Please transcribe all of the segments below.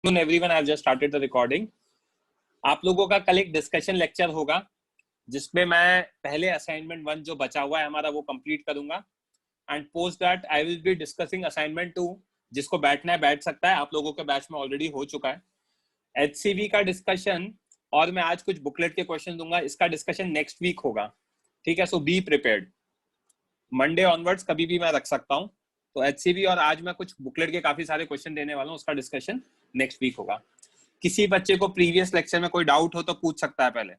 Everyone, I have just started the recording. आप लोगों का कल एक डिस्कशन लेक्चर होगा जिसमें मैं पहले असाइनमेंट 1 जो बचा हुआ है हमारा वो कंप्लीट करूंगा and post that I will be discussing assignment 2. जिसको बैठना है बैठ सकता है, आप लोगों के बैच में ऑलरेडी हो चुका है. HCV का डिस्कशन और मैं आज कुछ बुकलेट के क्वेश्चन दूंगा, इसका डिस्कशन नेक्स्ट वीक होगा. ठीक है, सो बी प्रिपेयर्ड. मंडे ऑनवर्ड्स कभी भी मैं रख सकता हूँ. तो HCV और आज मैं कुछ बुकलेट के काफी सारे क्वेश्चन देने वाला हूँ, उसका डिस्कशन नेक्स्ट वीक होगा. किसी बच्चे को प्रीवियस लेक्चर में कोई डाउट हो तो पूछ सकता है पहले.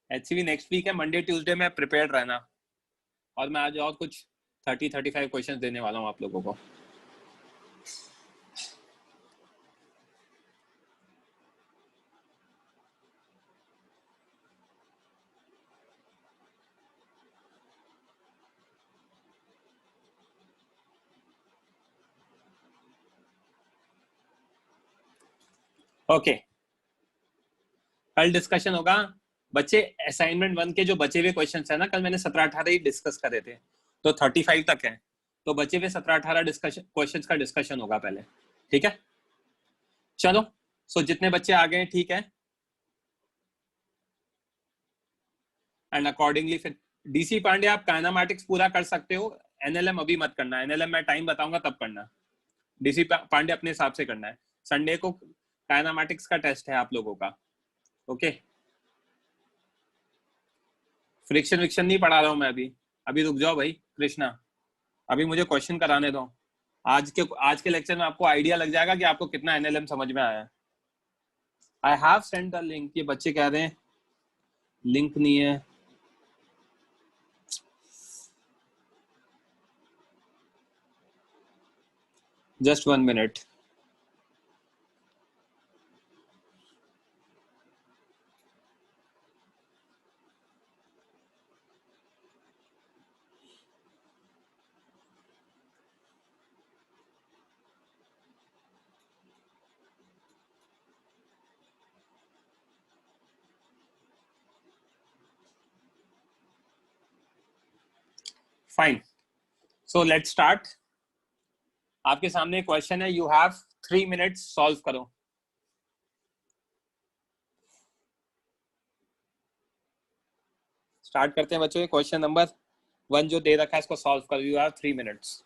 HCV नेक्स्ट वीक है, मंडे ट्यूसडे में प्रिपेयर्ड रहना. और मैं आज और कुछ 30-35 क्वेश्चन देने वाला हूँ आप लोगों को. ओके, कल डिस्कशन होगा बच्चे. असाइनमेंट 1 के जो बचे हुए क्वेश्चंस है ना, कल मैंने 17-18 ही डिस्कस करे थे, तो 35 तक है. तो बचे हुए 17-18 डिस्कशन क्वेश्चंस का डिस्कशन होगा पहले. ठीक है, चलो. सो जितने बच्चे आ गए ठीक है. एंड अकॉर्डिंगली फिर डीसी पांडे आप काइनेमैटिक्स पूरा कर सकते हो. एनएलएम अभी मत करना. एनएलएम मैं टाइम बताऊंगा तब करना. डीसी पांडे अपने हिसाब से करना है. संडे को काइनेमैटिक्स का टेस्ट है आप लोगों का. ओके, फ्रिक्शन विक्शन नहीं पढ़ा रहा हूं मैं अभी रुक जाओ भाई कृष्णा, अभी मुझे क्वेश्चन कराने दो. आज के लेक्चर में आपको आइडिया लग जाएगा कि आपको कितना एनएलएम समझ में आया है. I have send the link. ये बच्चे कह रहे हैं लिंक नहीं है. Just 1 minute. Fine, so let's start. आपके सामने क्वेश्चन है, यू हैव 3 मिनट्स, सॉल्व करो. स्टार्ट करते हैं बच्चों. क्वेश्चन नंबर 1 जो दे रखा है इसको सॉल्व करो. You have 3 minutes.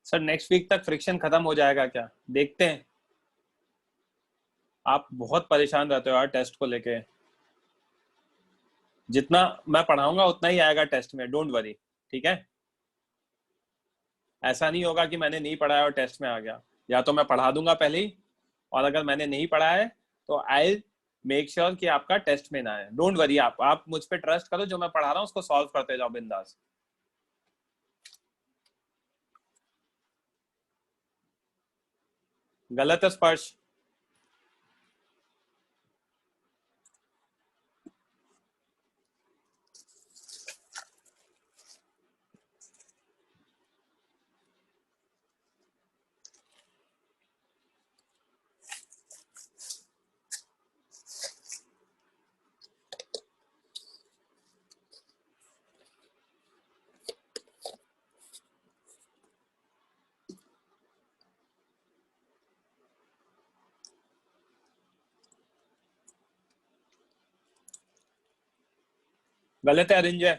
Sir next week तक फ्रिक्शन खत्म हो जाएगा क्या? देखते हैं. आप बहुत परेशान रहते हो यार टेस्ट को लेके. जितना मैं पढ़ाऊंगा उतना ही आएगा टेस्ट में, डोंट वरी. ठीक है, ऐसा नहीं होगा कि मैंने नहीं पढ़ाया और टेस्ट में आ गया. या तो मैं पढ़ा दूंगा पहले ही, और अगर मैंने नहीं पढ़ा है तो आई मेक श्योर कि आपका टेस्ट में ना आए. डोंट वरी, आप मुझ पर ट्रस्ट करो. जो मैं पढ़ा रहा हूँ उसको सॉल्व करते जाओ बिंदास. गलत है स्पर्श. गलत है अरिंजय.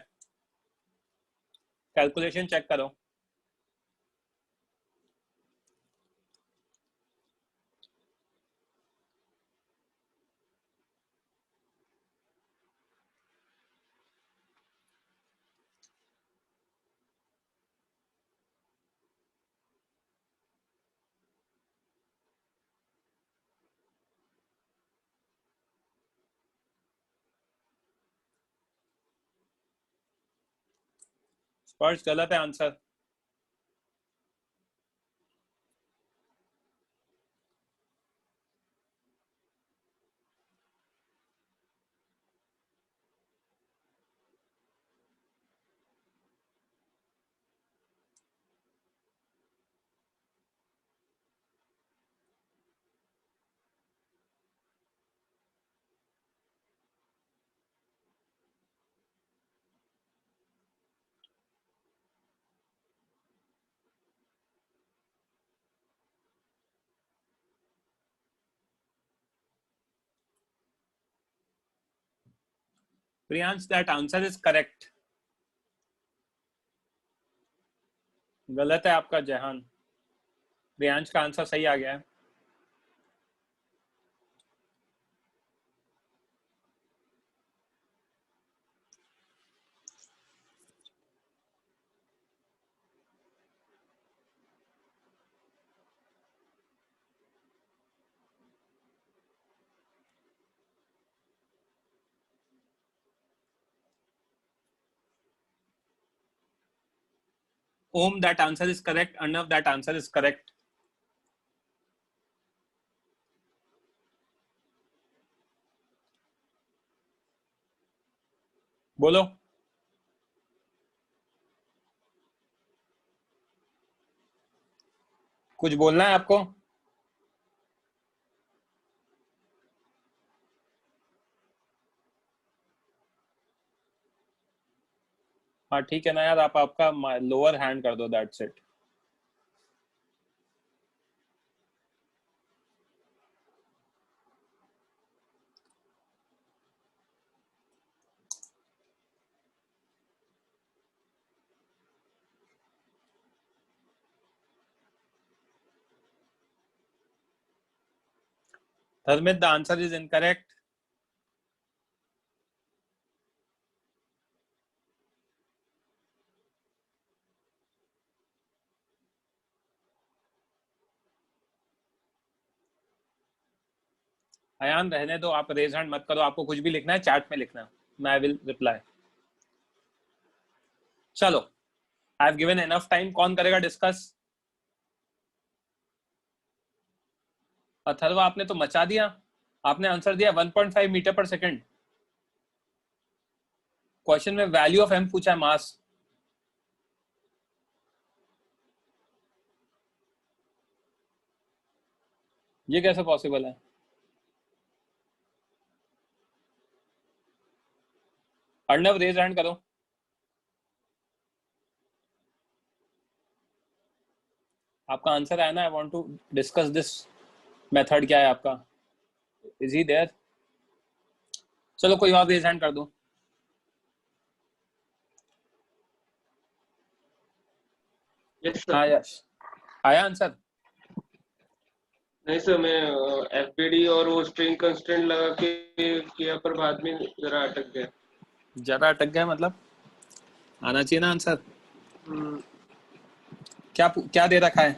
कैलकुलेशन चेक करो. स्पर्श गलत है answer. Priyansh, that answer is correct. गलत है आपका जहान। प्रियांश का आंसर सही आ गया है। Om, that answer is correct. Arnav, that answer is correct. बोलो। कुछ बोलना है आपको? हाँ ठीक है ना यार, आप आपका लोअर हैंड कर दो, that's it. Dharmit, the answer is incorrect. Ayaan रहने दो, आप रेज हैंड मत करो। आपको कुछ भी लिखना है चैट में लिखना, मैं विल रिप्लाई। चलो, I have given enough time. कौन करेगा डिस्कस? अथर्व, आपने तो मचा दिया। आपने आंसर दिया 1.5 मीटर पर सेकंड। क्वेश्चन में वैल्यू ऑफ एम पूछा है, मास। ये कैसे पॉसिबल है? अर्णव, रेज हैंड करो। आपका आंसर है ना? I want to discuss this method. क्या है आपका? Is he there? चलो कोई और रेज हैंड कर दो। हाँ यश, आया आंसर? नहीं सर, मैं एफबीडी और वो स्ट्रिंग कंस्टेंट लगा के किया, पर बाद में जरा अटक गया। जरा अटक गया मतलब? आना चाहिए ना आंसर। क्या क्या दे रखा है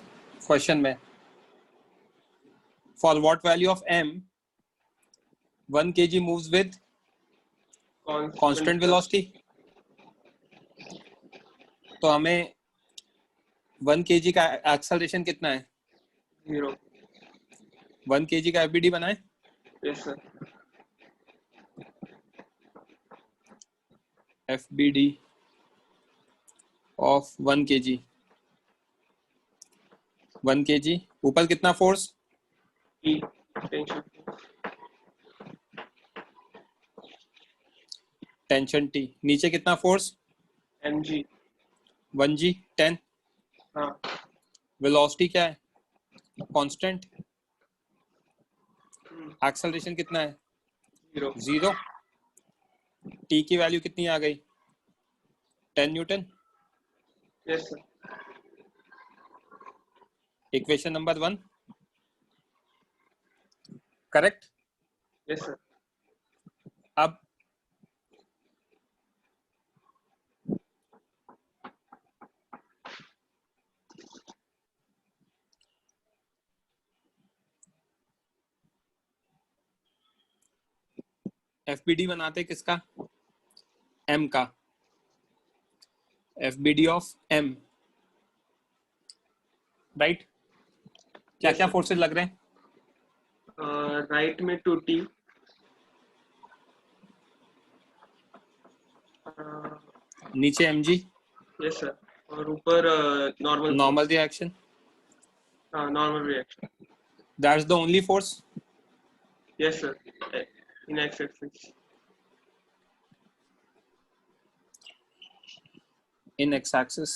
क्वेश्चन में? For what value of m 1 kg moves with constant velocity. तो हमें 1 kg का एक्सेलरेशन कितना है? 0। 1 kg का एफबीडी बनाए। Yes sir. FBD of 1 kg। 1 kg ऊपर कितना फोर्स? ई टेंशन। Tension T. नीचे कितना फोर्स? एमजी। 1g 10। हाँ। वेलोसिटी क्या है? कांस्टेंट। एक्सेलरेशन कितना है? 0। 0। टी की वैल्यू कितनी आ गई? 10 Newton. Yes sir. Equation number 1 correct. Yes sir. अब एफबीडी बनाते किसका? m का। FBD of M, right? क्या क्या फोर्सेस लग रहे हैं? राइट में 2T, नीचे mg, यस सर, और ऊपर normal normal reaction, normal reaction, that's the only force. Yes sir, in x axis, in x-axis.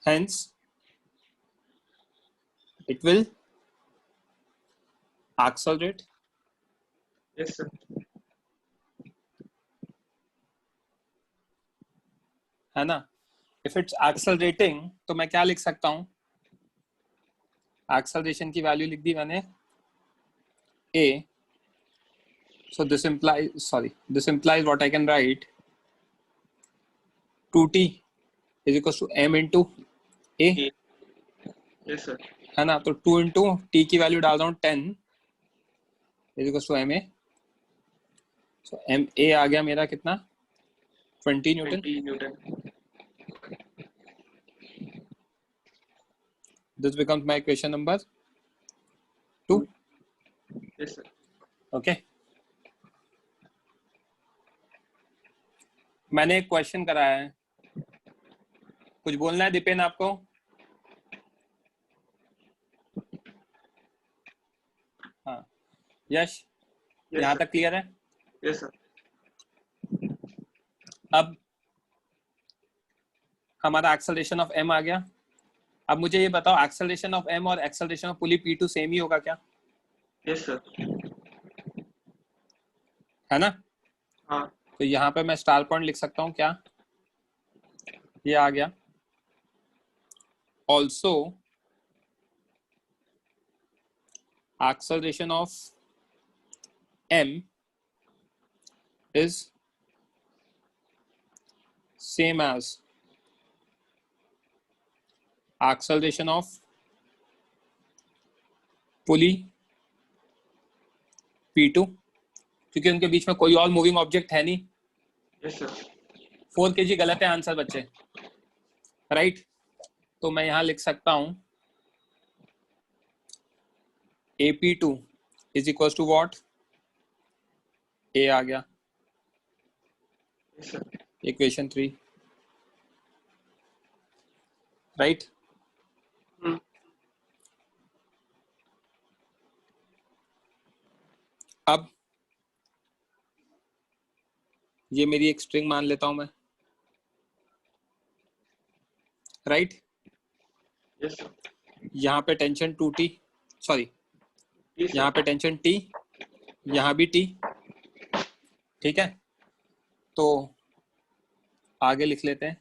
Hence, it will accelerate. Yes sir, है ना? If it's accelerating, तो मैं क्या लिख सकता हूँ? Acceleration की वैल्यू लिख दी मैंने a. So this implies what I can write, 2t is equals to m into a. Yes sir, है ना? तो 2 into t की वैल्यू डाल रहा हूँ 10 is equals to ma. So ma आ गया मेरा कितना? 20 Newton. 20 Newton, This becomes my equation number 2. Yes sir. Okay. मैंने एक क्वेश्चन कराया है, कुछ बोलना है दीपेन आपको? हाँ यश, यहाँ तक क्लियर है? Yes sir. अब हमारा एक्सेलरेशन ऑफ m आ गया. अब मुझे ये बताओ, एक्सेलरेशन ऑफ m और acceleration of pulley P2 same ही होगा क्या? Yes sir. है ना? हाँ. तो यहाँ पे मैं स्टार पॉइंट लिख सकता हूँ क्या? ये आ गया. Also acceleration of m is same as acceleration of pulley P2, क्योंकि उनके बीच में कोई और मूविंग ऑब्जेक्ट है नहीं. Yes sir. 4 kg गलत है आंसर बच्चे, राइट? तो मैं यहाँ लिख सकता हूँ AP2 is equals to what? A आ गया, यस सर. Equation 3, right? अब ये मेरी एक स्ट्रिंग मान लेता हूं मैं, राइट? Yes sir. यहाँ पे टेंशन 2t, सॉरी यहाँ पे टेंशन t, यहाँ भी t, ठीक है? तो आगे लिख लेते हैं.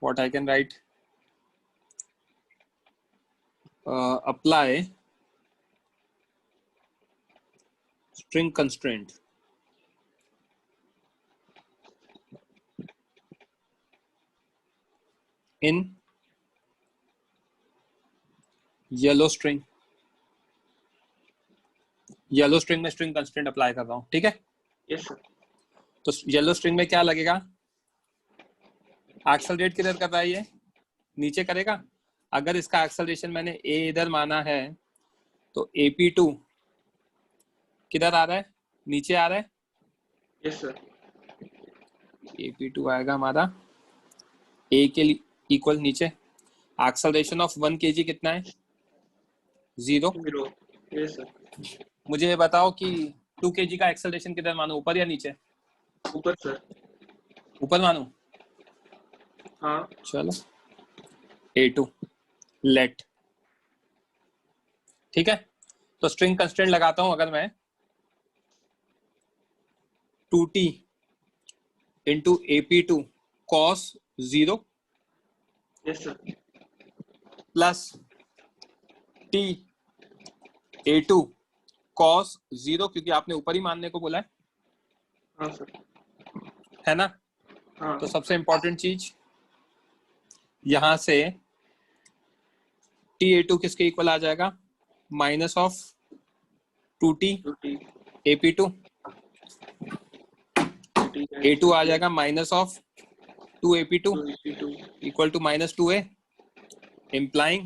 What I can write, apply string constraint in yellow string. Yellow string में स्ट्रिंग कंस्ट्रेंट अप्लाई कर रहा हूँ, ठीक है? Yes sir. तो येलो स्ट्रिंग में क्या लगेगा? एक्सेलरेट किधर कर रहा है ये? नीचे करेगा. अगर इसका एक्सेलरेशन मैंने a इधर माना है, तो AP2 किधर आ रहा है? नीचे आ रहा है. Yes sir. AP2 आएगा हमारा a के इक्वल नीचे. एक्सेलरेशन ऑफ 1 kg कितना है? 0. Yes sir. मुझे ये बताओ कि 2 kg का एक्सेलरेशन किधर मानो, ऊपर या नीचे? ऊपर सर. ऊपर मानो. हाँ. चलो A2 लेट, ठीक है? तो स्ट्रिंग कंस्ट्रेंट लगाता हूं अगर मैं 2t into AP2 cos 0 yes sir. Plus t A2 cos 0, क्योंकि आपने ऊपर ही मानने को बोला हाँ सर. है ना? हाँ. तो सबसे इंपॉर्टेंट चीज यहां से टी ए टू किसके इक्वल आ जाएगा, minus of 2t A P two, A two आ जाएगा minus of 2 A P two equal to minus 2a, implying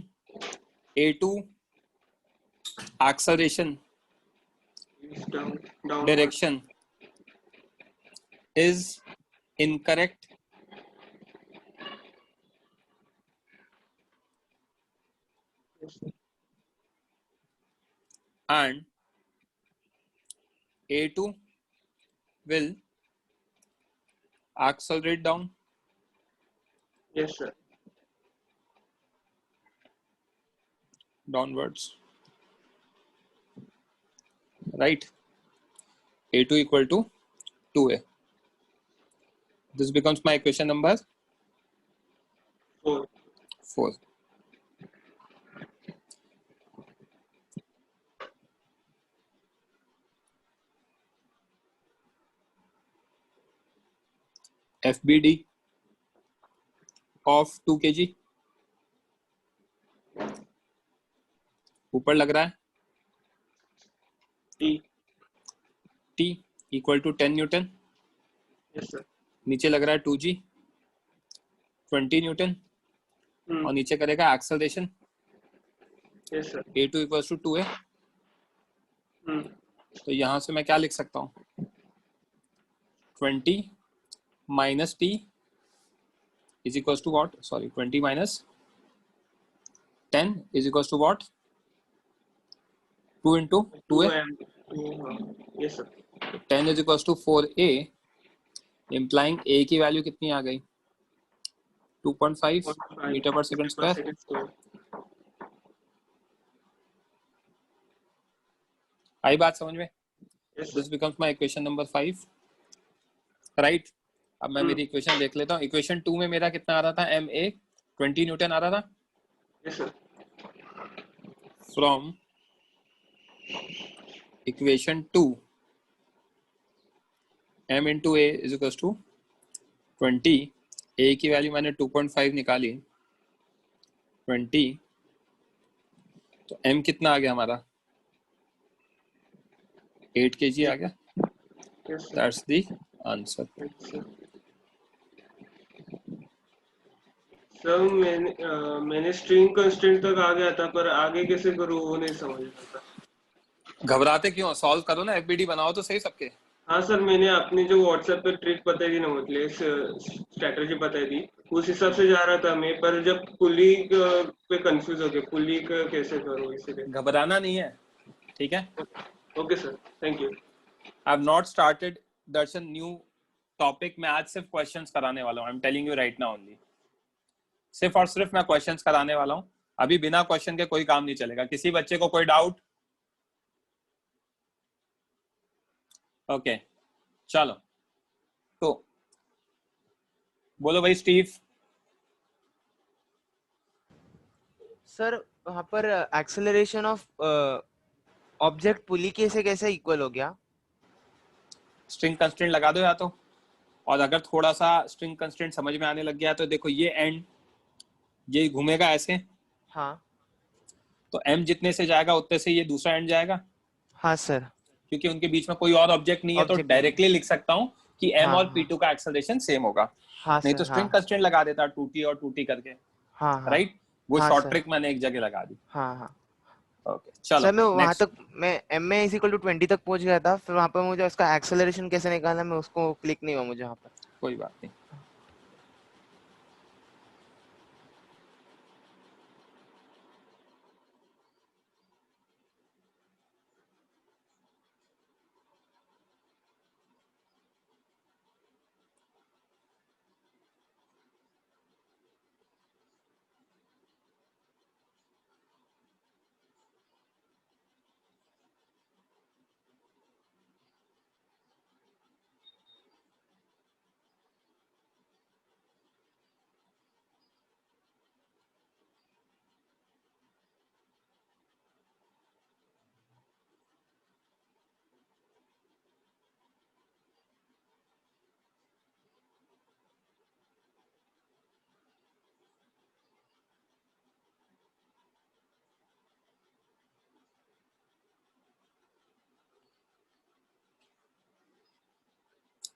A2 acceleration direction is incorrect and A2 will accelerate down. Yes, sir. Downwards. Right? A2 equal to 2a. This becomes my equation number 4. FBD of 2 kg ऊपर लग रहा है T equal to 10 newton. Yes, sir. नीचे लग रहा है 2g 20 Newton और नीचे करेगा acceleration. Yes, sir. A2 equal to 2a. तो यहाँ से मैं क्या लिख सकता हूँ, 20 minus T is equal to what, sorry 20 minus 10 is equal to what, 2 into 2a. Yes, sir. 10 is equal to 4a, implying a की वैल्यू कितनी आ गई, 2.5 मीटर पर सेकंड स्क्वायर. आई बात समझ में? This becomes my equation number 5. Right. अब मैं मेरी इक्वेशन देख लेता हूँ. इक्वेशन 2 में मेरा कितना आ रहा था, एम ए 20 न्यूटन आ रहा था. Yes, sir. From equation 2 m into a is equal to 20. A की वैल्यू मैंने 2.5 निकाली, 20, तो m कितना आ गया हमारा, 8 kg आ गया. Yes, sir. That's the answer. Sir मैंने स्ट्रिंग कंस्ट्रेंट तक आ गया था, पर आगे कैसे करूँ वो नहीं समझ रहा था. घबराते क्यों, सॉल्व करो ना, एफबीडी बनाओ तो सही सबके. हाँ सर, मैंने अपनी जो व्हाट्सएप पे ट्रिक बताई थी ना, मतलब स्ट्रेटजी बताई थी, उस हिसाब से जा रहा था मैं, पर जब पुली पे कंफ्यूज हो गया, पुली का कैसे करूँ इसलिए. घबराना नहीं है, ठीक है. Okay sir, thank you. I have not started Darshan new topic. मैं आज सिर्फ क्वेश्चंस कराने वाला हूँ. I am telling you right now only. सिर्फ और सिर्फ मैं क्वेश्चंस कराने वाला हूँ. अभी बिना क्वेश्चन के कोई काम नहीं चलेगा. किसी बच्चे को कोई डाउट? ओके, चलो तो बोलो भाई स्टीव. सर वहाँ पर एक्सेलरेशन ऑफ ऑब्जेक्ट पुली के से कैसे इक्वल हो गया? स्ट्रिंग कंस्ट्रेंट लगा दो या तो, और अगर थोड़ा सा स्ट्रिंग कंस्ट्रेंट समझ में आने लग गया तो देखो ये एंड ये घूमेगा ऐसे. हाँ. तो m जितने से जाएगा उतने से ये दूसरा एंड जाएगा. हाँ सर. क्योंकि उनके बीच में कोई और ऑब्जेक्ट नहीं है, तो डायरेक्टली लिख सकता हूँ कि m और p2 का एक्सेलरेशन सेम होगा. हाँ नहीं सर, तो स्ट्रिंग कंस्ट्रेंट लगा देता 2t और 2t करके. हाँ हाँ. राइट. वो हाँ शॉर्ट सर. ट्रिक मैंने एक जगह लगा दी. हाँ हाँ. ओके चलो. सर मैं वहाँ next. तक मैं m में इज इक्वल टू 20 तक पहुँच गया था, फिर वहाँ पर मुझे उसका एक्सेलरेशन कैसे निकालना, मैं उसको क्लिक नहीं हुआ मुझे वहाँ पर. कोई बात नहीं.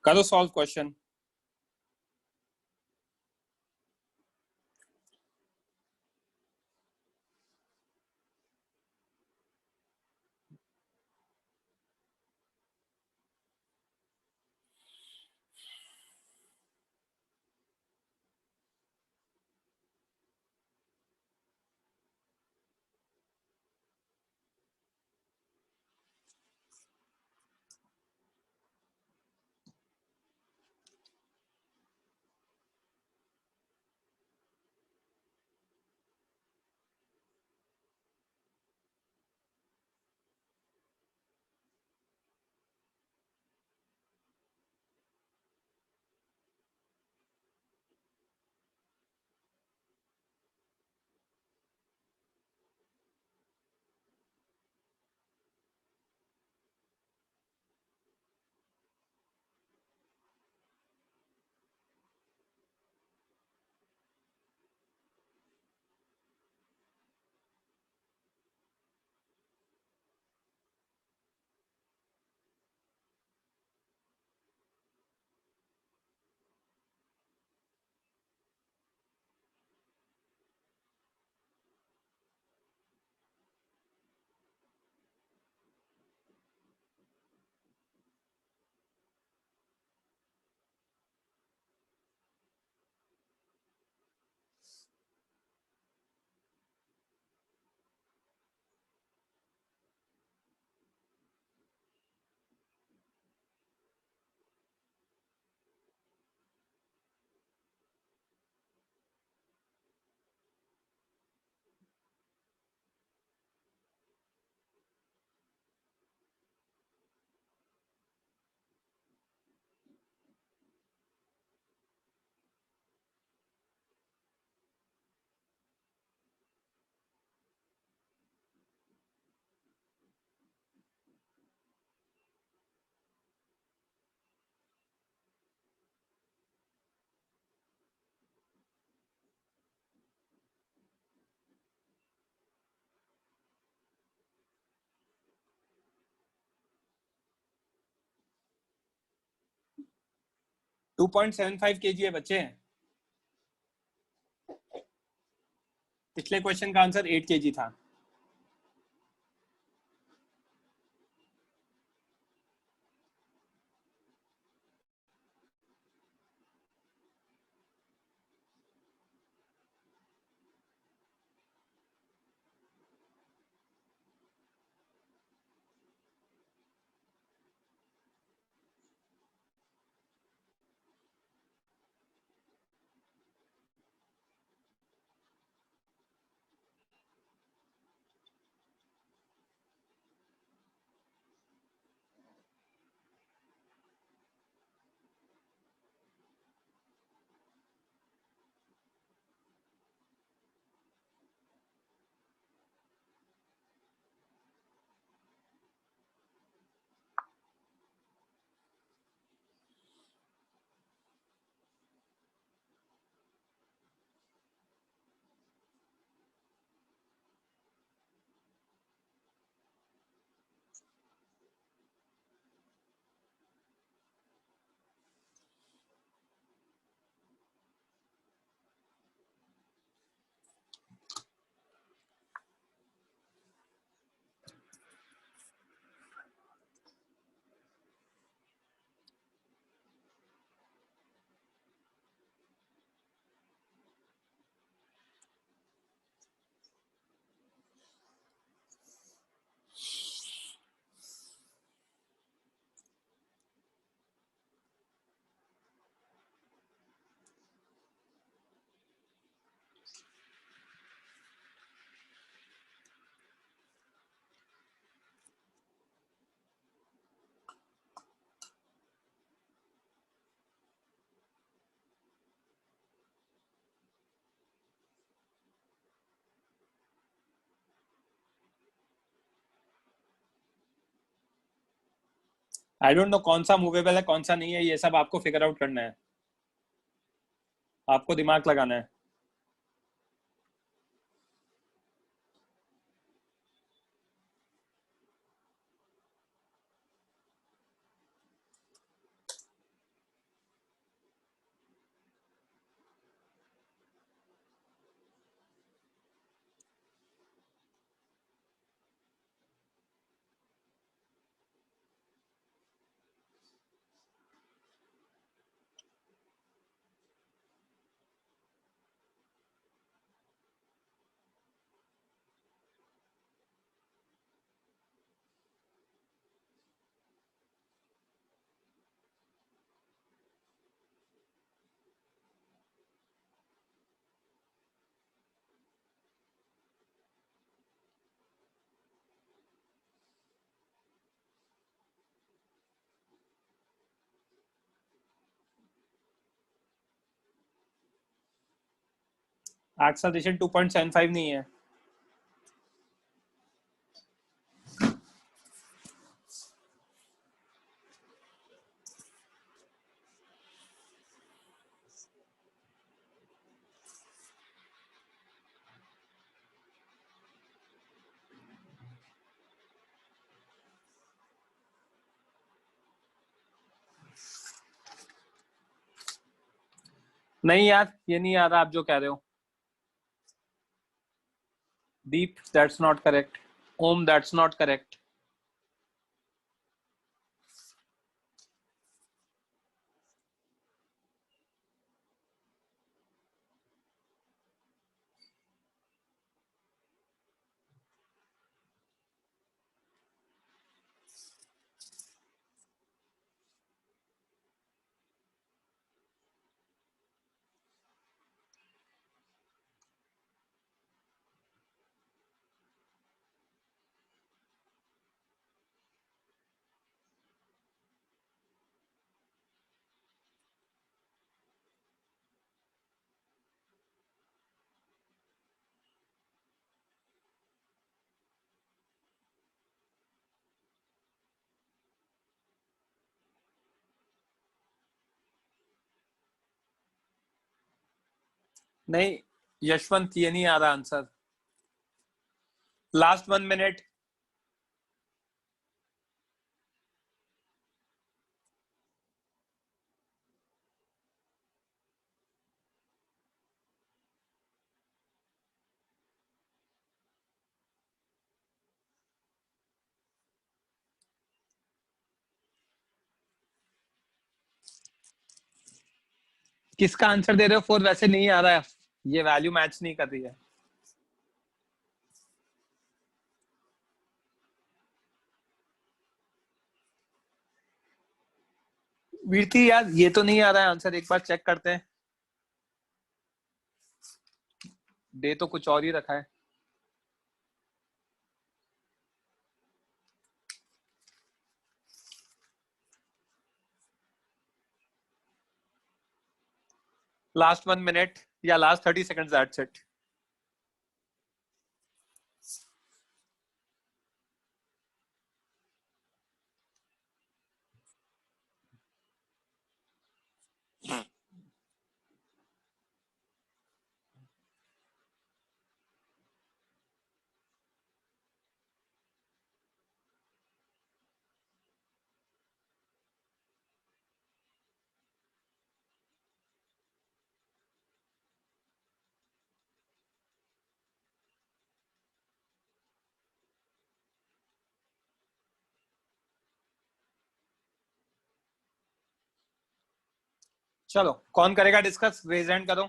करो सॉल्व क्वेश्चन। टू 2.75 kg है बच्चे। पिछले क्वेश्चन का आंसर 8 kg था। आई डोंट नो कौन सा मूवेबल है कौन सा नहीं है, ये सब आपको फिगर आउट करना है, आपको दिमाग लगाना है। एक्सेलरेशन 2.75 नहीं है। नहीं यार, ये नहीं आ रहा आप जो कह रहे हो। Deep, that's not correct. Om, that's not correct. नहीं यशवंत, ये नहीं आ रहा आंसर। Last 1 minute. किसका आंसर दे रहे हो? 4 वैसे नहीं आ रहा है, ये वैल्यू मैच नहीं कर रही है। वीरती यार, ये तो नहीं आ रहा है आंसर, एक बार चेक करते हैं। दे तो कुछ और ही रखा है। लास्ट 1 मिनट या लास्ट 30 सेकंड्स, दैट्स इट। चलो, कौन करेगा डिस्कस? रेज हैंड करो।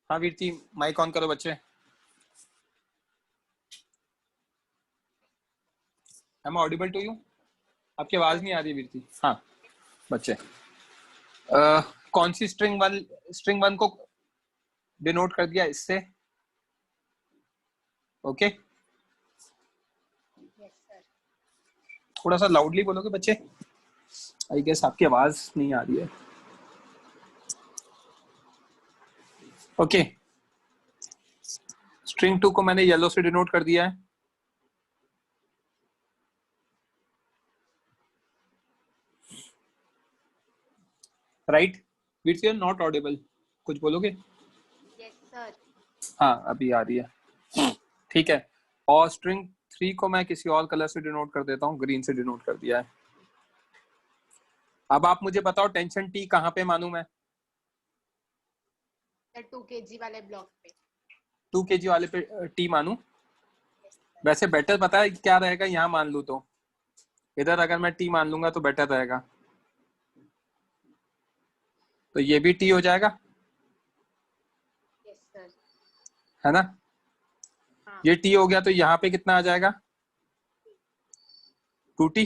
हाँ वीरती, माइक ऑन करो बच्चे। Am I audible to you? आपकी आवाज नहीं आ रही वीरती। हाँ बच्चे, कौन सी स्ट्रिंग वन को डिनोट कर दिया इससे? ओके थोड़ा सा लाउडली बोलोगे बच्चे? आई गेस आपकी आवाज नहीं आ रही है। ओके, स्ट्रिंग 2 को मैंने येलो से डिनोट कर दिया है। Right? Virti you are not audible, कुछ बोलोगे? Yes sir. हाँ अभी आ रही है, ठीक है। और स्ट्रिंग 3 को मैं किसी और कलर से डिनोट कर देता हूँ, ग्रीन से डिनोट कर दिया है। अब आप मुझे बताओ टेंशन टी कहाँ पे मानूं मैं? 2 kg वाले ब्लॉक पे। 2 kg वाले पे टी मानूं? वैसे बेटर पता है क्या रहेगा, यहाँ मान लूं तो इधर अगर मैं टी मान लूंगा तो बेटर रहेगा। तो ये भी टी हो जाएगा, यस सर। है ना? हाँ। ये टी हो गया तो यहाँ पे कितना आ जाएगा? 2t,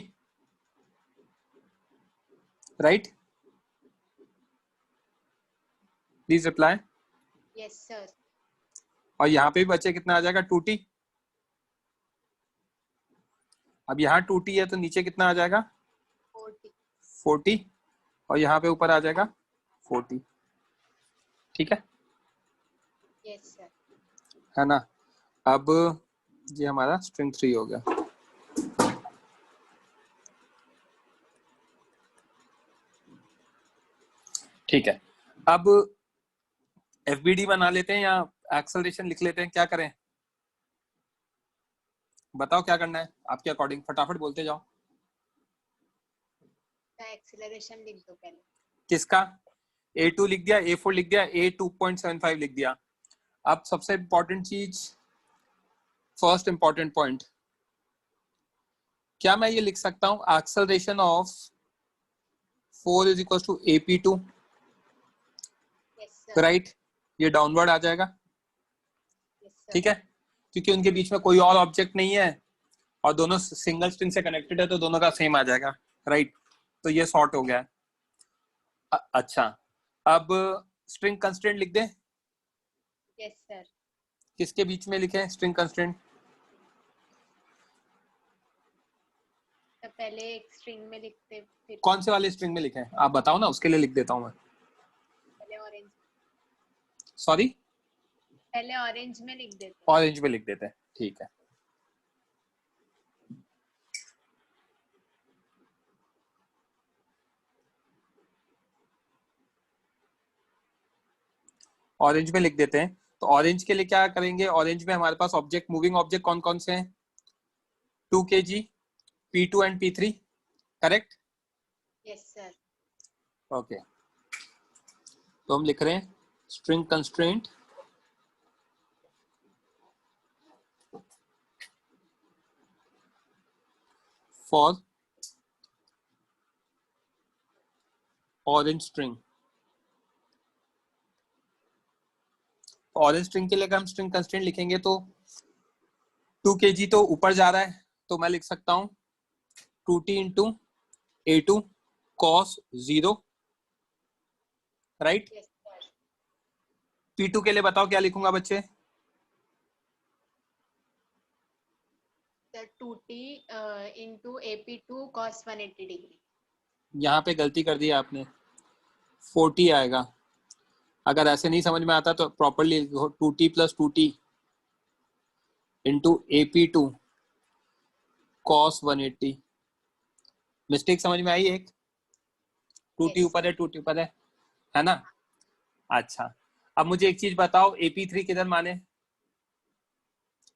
right? Please reply. Yes sir. और यहाँ पे भी बच्चे कितना आ जाएगा? 2t। अब यहाँ 2t है तो नीचे कितना आ जाएगा 40. 40 और यहाँ पे ऊपर आ जाएगा 40. ठीक है Yes, sir. है ना. अब ये हमारा स्ट्रिंग 3 हो गया. ठीक है. अब FBD बना लेते हैं या एक्सेलरेशन लिख लेते हैं, क्या करें बताओ क्या करना है आपके अकॉर्डिंग, फटाफट बोलते जाओ. The acceleration लिख दो पहले. किसका A2 लिख दिया, A4 लिख दिया, A2.75 लिख दिया. अब सबसे इंपॉर्टेंट चीज, फर्स्ट इंपॉर्टेंट पॉइंट, क्या मैं ये लिख सकता हूं acceleration of 4 is equal to AP2, Yes, sir. Right. ये डाउनवर्ड आ जाएगा. Yes, sir. ठीक है, क्योंकि उनके बीच में कोई और ऑब्जेक्ट नहीं है और दोनों सिंगल स्ट्रिंग से कनेक्टेड है तो दोनों का सेम आ जाएगा, राइट. तो ये सॉर्ट हो गया है. अच्छा, अब स्ट्रिंग कंस्ट्रेंट लिख दें. Yes, sir. किसके बीच में लिखें स्ट्रिंग कंस्ट्रेंट? तो पहले एक स्ट्रिंग में लिखते फिर कौन से वाले स्ट्रिंग में लिखें आप बताओ ना, उसके लिए लिख देता हूं मैं. पहले ऑरेंज सॉरी, पहले ऑरेंज में लिख देते. ऑरेंज में लिख देते हैं. ठीक है. ऑरेंज में लिख देते हैं. तो ऑरेंज के लिए क्या करेंगे, ऑरेंज में हमारे पास ऑब्जेक्ट, मूविंग ऑब्जेक्ट कौन कौन से हैं? 2 kg, P2 and P3, correct. Yes, sir. Okay, तो हम लिख रहे हैं string constraint for orange string. Orange string के लिए अगर हम स्ट्रिंग कंस्ट्रेंट लिखेंगे तो 2 kg तो ऊपर जा रहा है तो मैं लिख सकता हूं 2t into A2 cos 0, right. Yes, sir. P2 के लिए बताओ क्या लिखूंगा बच्चे? Sir, 2t into AP2 cos 180 degree. यहाँ पे गलती कर दी आपने, 40 आएगा. अगर ऐसे नहीं समझ में आता तो प्रॉपरली लिखो 2t plus 2t into AP2 cos 180. Mistake समझ में आई एक? 2t Yes, ऊपर है, sir. 2t ऊपर है ना. अच्छा, अब मुझे एक चीज बताओ, AP3 किधर माने,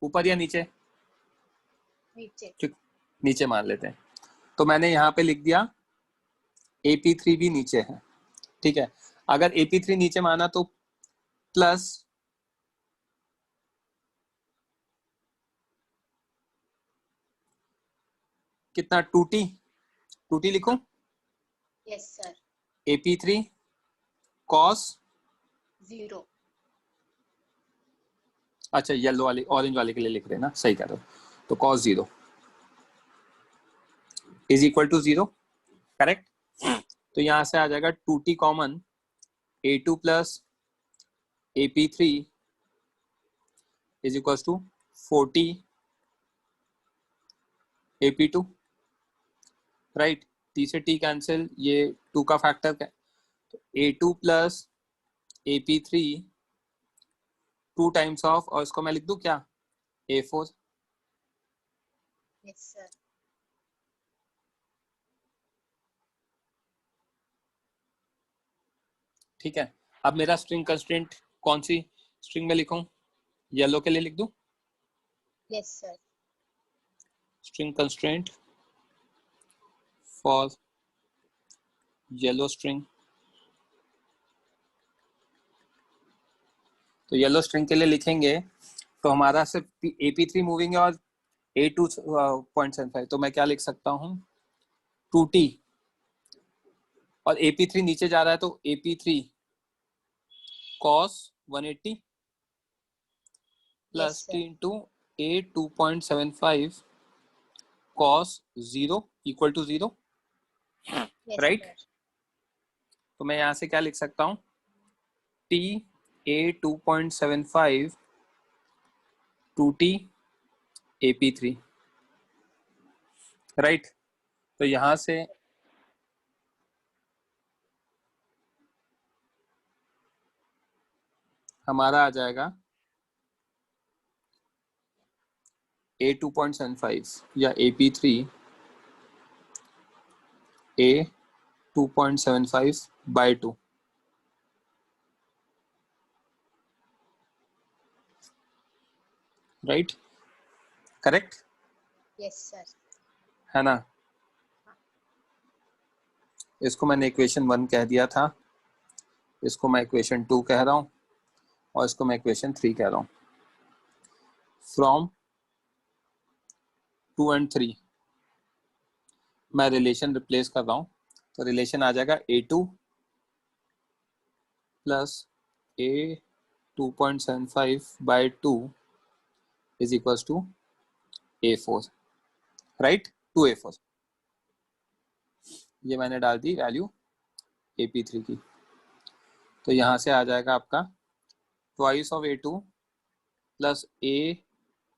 ऊपर या नीचे? नीचे. नीचे मान लेते हैं. तो मैंने यहाँ पे लिख दिया AP3 भी नीचे है. ठीक है, अगर AP3 नीचे माना तो प्लस कितना 2t लिखूं? Yes, sir. AP3 cos, 0. अच्छा येलो वाले ऑरेंज वाले के लिए लिख रहे हैं ना, सही कह रहे हो. तो cos 0 is equal to 0, correct. तो यहां से आ जाएगा 2t common, A2 plus AP3 is equal to 40 AP2, right. t से t कैंसिल, ये 2 का फैक्टर तो A2 plus AP3 2 times of, और इसको मैं लिख दूं क्या A4. Yes, sir. ठीक है. अब मेरा स्ट्रिंग कंस्ट्रेंट कौन सी स्ट्रिंग में लिखूं? येलो के लिए लिख दूं Yes, sir. String constraint for yellow string. तो येलो स्ट्रिंग के लिए लिखेंगे तो हमारा सिर्फ AP3 मूविंग है और A2.75, तो मैं क्या लिख सकता हूं 2t, और AP3 नीचे जा रहा है तो AP3 cos 180 plus sir. t into A2.75 cos 0 equal to 0, Yes, right. sir. तो मैं यहाँ से क्या लिख सकता हूँ t A2.75 2t AP3. Right. तो यहां से हमारा आ जाएगा A 2.75 या AP3 A 2.75 by 2, right, correct yes sir. है ना। इसको मैंने इक्वेशन 1 कह दिया था, इसको मैं इक्वेशन 2 कह रहा हूँ और इसको मैं इक्वेशन 3 कह रहा हूँ। फ्रॉम 2 and 3 मैं रिलेशन रिप्लेस कर रहा हूँ, तो रिलेशन आ जाएगा A2 plus A 2.75 by 2 is equals to A4, right, 2A4। ये मैंने डाल दी वैल्यू AP3 की, तो यहाँ से आ जाएगा आपका twice of A2 plus A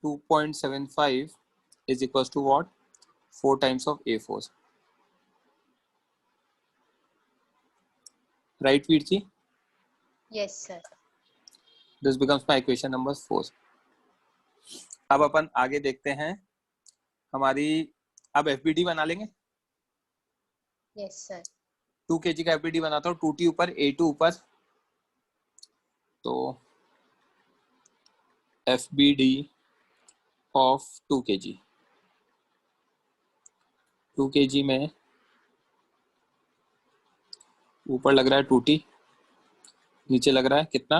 2.75 is equals to what, 4 times of A4, right Veer ji? Yes sir. This becomes my equation number 4. अब अपन आगे देखते हैं हमारी, अब FBD बना लेंगे। Yes sir. 2 kg का FBD बनाता हूँ, 2T ऊपर A2 ऊपर, तो FBD of 2 kg, 2 kg में ऊपर लग रहा है 2T, नीचे लग रहा है कितना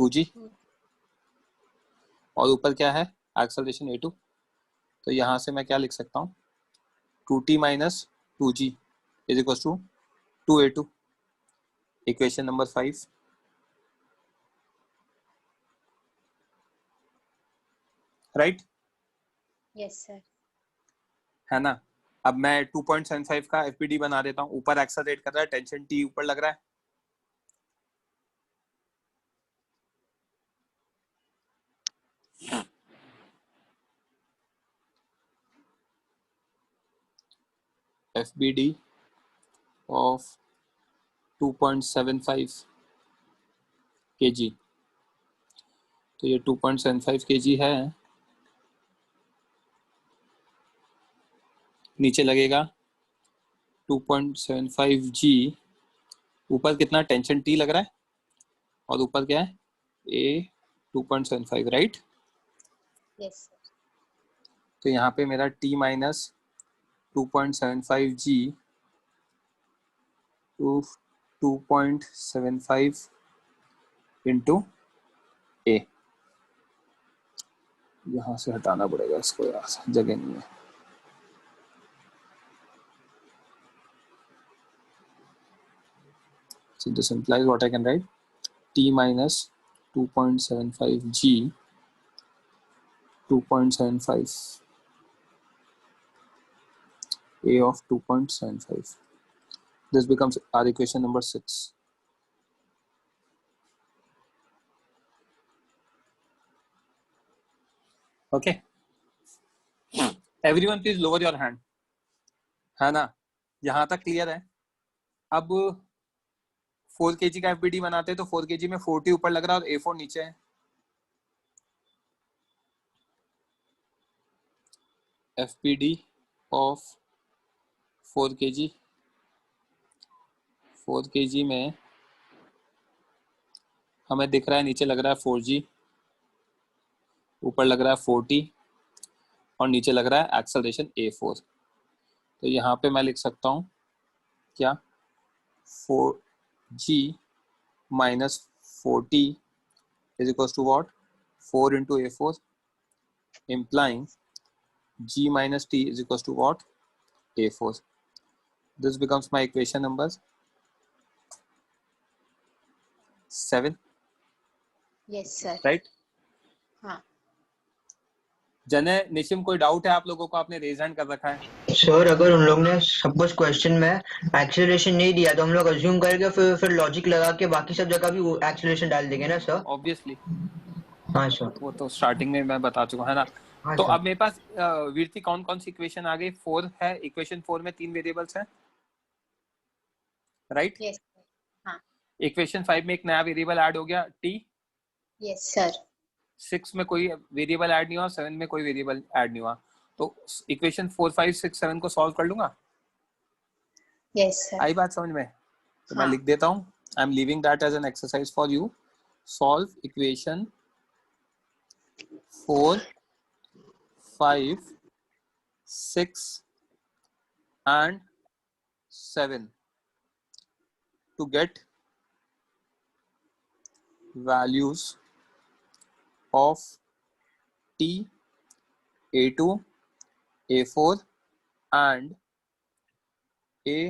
2G, और ऊपर क्या है एक्सेलरेशन A2। तो यहाँ से मैं क्या लिख सकता हूँ, 2T minus 2G is equal to 2A2, equation number 5, right, yes sir. है ना। अब मैं 2.75 का FBD बना देता हूँ, ऊपर एक्सेलरेट कर रहा है, टेंशन T ऊपर लग रहा है, FBD of 2.75 kg, तो ये 2.75 kg है, नीचे लगेगा 2.75 G, ऊपर कितना टेंशन T लग रहा है, और ऊपर क्या है A 2.75, राइट। Yes sir. तो यहाँ पे मेरा T minus 2.75 G to 2.75 into A, यहाँ से हटाना पड़ेगा इसको यार, जगह नहीं है। So this implies what I can write, T minus 2.75 G 2.75 A of 2.75. This becomes our equation number 6. Okay. Everyone please lower your hand. है ना, यहाँ तक क्लियर है। अब 4 kg का FBD बनाते हैं, तो 4 kg में 40 ऊपर लग रहा है और A4 नीचे है। FBD of 4 kg, 4 kg में हमें दिख रहा है नीचे लग रहा है 4G, ऊपर लग रहा है 40 और नीचे लग रहा है एक्सेलरेशन A4। तो यहाँ पे मैं लिख सकता हूँ क्या, 4G minus 40 is equals to what, 4 into A4, implying G minus T is equals to what, A4. This becomes my equation number 7. Yes sir. Right. हाँ जने निशिम, कोई डाउट है आप लोगों को? आपने रेज हैंड कर रखा है। सर अगर उन लोग ने सब कुछ क्वेश्चन में एक्सेलरेशन नहीं दिया तो हम लोग अज्यूम करके फिर लॉजिक लगा के बाकी सब जगह भी वो एक्सेलरेशन डाल देंगे ना सर? ऑब्वियसली, हाँ सर। वो तो स्टार्टिंग में मैं बता चुका है ना। हाँ तो सर। अब मेरे पास वीरती कौन कौन सी इक्वेशन आ गई? 4 है, इक्वेशन 4 में 3 वेरिएबल्स हैं, राइट? यस हाँ इक्वेशन 5 में एक नया वेरिएबल ऐड हो गया t, यस सर 6 में कोई वेरिएबल ऐड नहीं हुआ, 7 में कोई वेरिएबल ऐड नहीं हुआ, तो इक्वेशन 4 5 6 7 को सॉल्व कर लूंगा। यस सर आई बात समझ में? तो मैं हाँ लिख देता हूँ, I am leaving that as an exercise for you. Solve equation 4 5 6 and 7 to get values of t, a2, a4 and a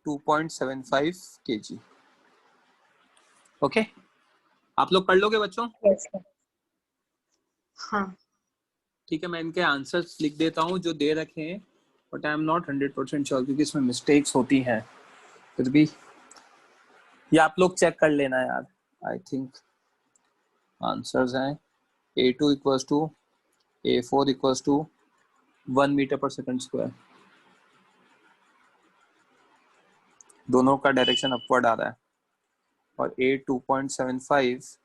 2.75 kg। Okay, आप लोग कर लोगे बच्चों? यस सर हाँ ठीक है, मैं इनके आंसर्स लिख देता हूँ जो दे रखे हैं, but I am not 100% sure क्योंकि इसमें मिस्टेक्स होती हैं, फिर भी ये आप लोग चेक कर लेना यार। आई थिंक आंसर्स हैं a2 equals to a4 equals to 1 metre per second square, दोनों का डायरेक्शन अपवर्ड आ रहा है, और a 2.75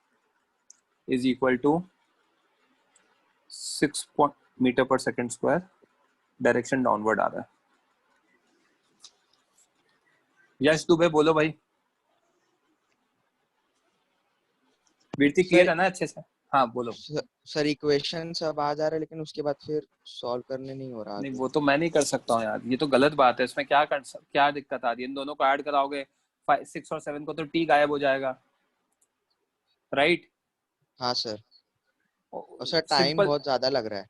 is equal to 6 metre per second square, direction downward आ रहा है। यश दुबे बोलो भाई। वीरती क्लियर है ना अच्छे से? हाँ बोलो। सर इक्वेशन सब आ जा रहा है लेकिन उसके बाद फिर सॉल्व करने नहीं हो रहा नहीं आगे। वो तो मैं नहीं कर सकता हूँ यार, ये तो गलत बात है। इसमें क्या दिक्कत आ रही है? इन दोनों को ऐड कराओगे 6 और 7 को तो टी गायब हो जाएगा, राइट? हाँ सर, और सर टाइम सिंपल, बहुत ज्यादा लग रहा है।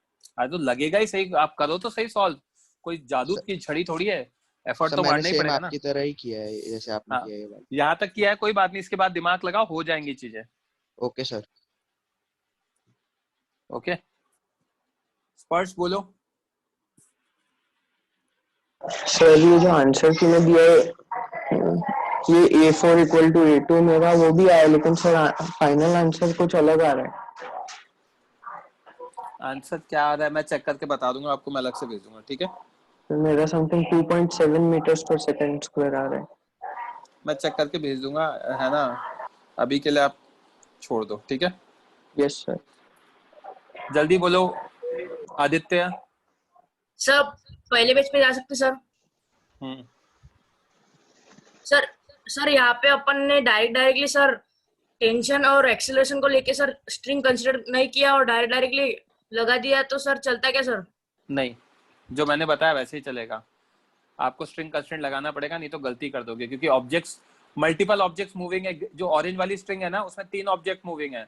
तो लगेगा ही सही, आप करो तो सही सॉल्व, कोई जादू की छड़ी थोड़ी है, एफर्ट सर तो मैंने मारना ही सेम पड़ेगा ना। आपकी तरह ही किया है जैसे आपने हाँ किया है ये वाला। यहाँ तक किया है, कोई बात नहीं, इसके बाद दिमाग लगाओ, हो जाएंगी चीजें। Okay sir. ओके स्पर्श बोलो। सर ये जो आंसर की मैं दिया है ये A4 इक्वल टू A2 मेरा वो भी आया, लेकिन सर फाइनल आंसर कुछ अलग आ रहा है। आंसर क्या आ रहा है मैं चेक करके बता दूंगा आपको, मैं अलग से भेज दूंगा, ठीक है? मेरा समथिंग 2.7 मीटर्स पर सेकंड स्क्वायर आ रहा है। मैं चेक करके भेज दूंगा, है ना? अभी के लिए आप छोड़ दो, ठीक है? Yes sir. जल्दी बोलो आदित्य। सर पहले पेज पे जा सकते सर? सर सर यहाँ पे अपन ने डायरेक्टली सर टेंशन और एक्सेलरेशन को लेके सर स्ट्रिंग कंसीडर नहीं किया और डायरेक्टली लगा दिया, तो सर चलता क्या सर? नहीं, जो मैंने बताया वैसे ही चलेगा, आपको स्ट्रिंग कंस्ट्रेंट लगाना पड़ेगा, नहीं तो गलती कर दोगे, क्योंकि ऑब्जेक्ट्स मल्टीपल ऑब्जेक्ट्स मूविंग है। जो ऑरेंज वाली स्ट्रिंग है ना उसमें 3 ऑब्जेक्ट मूविंग है,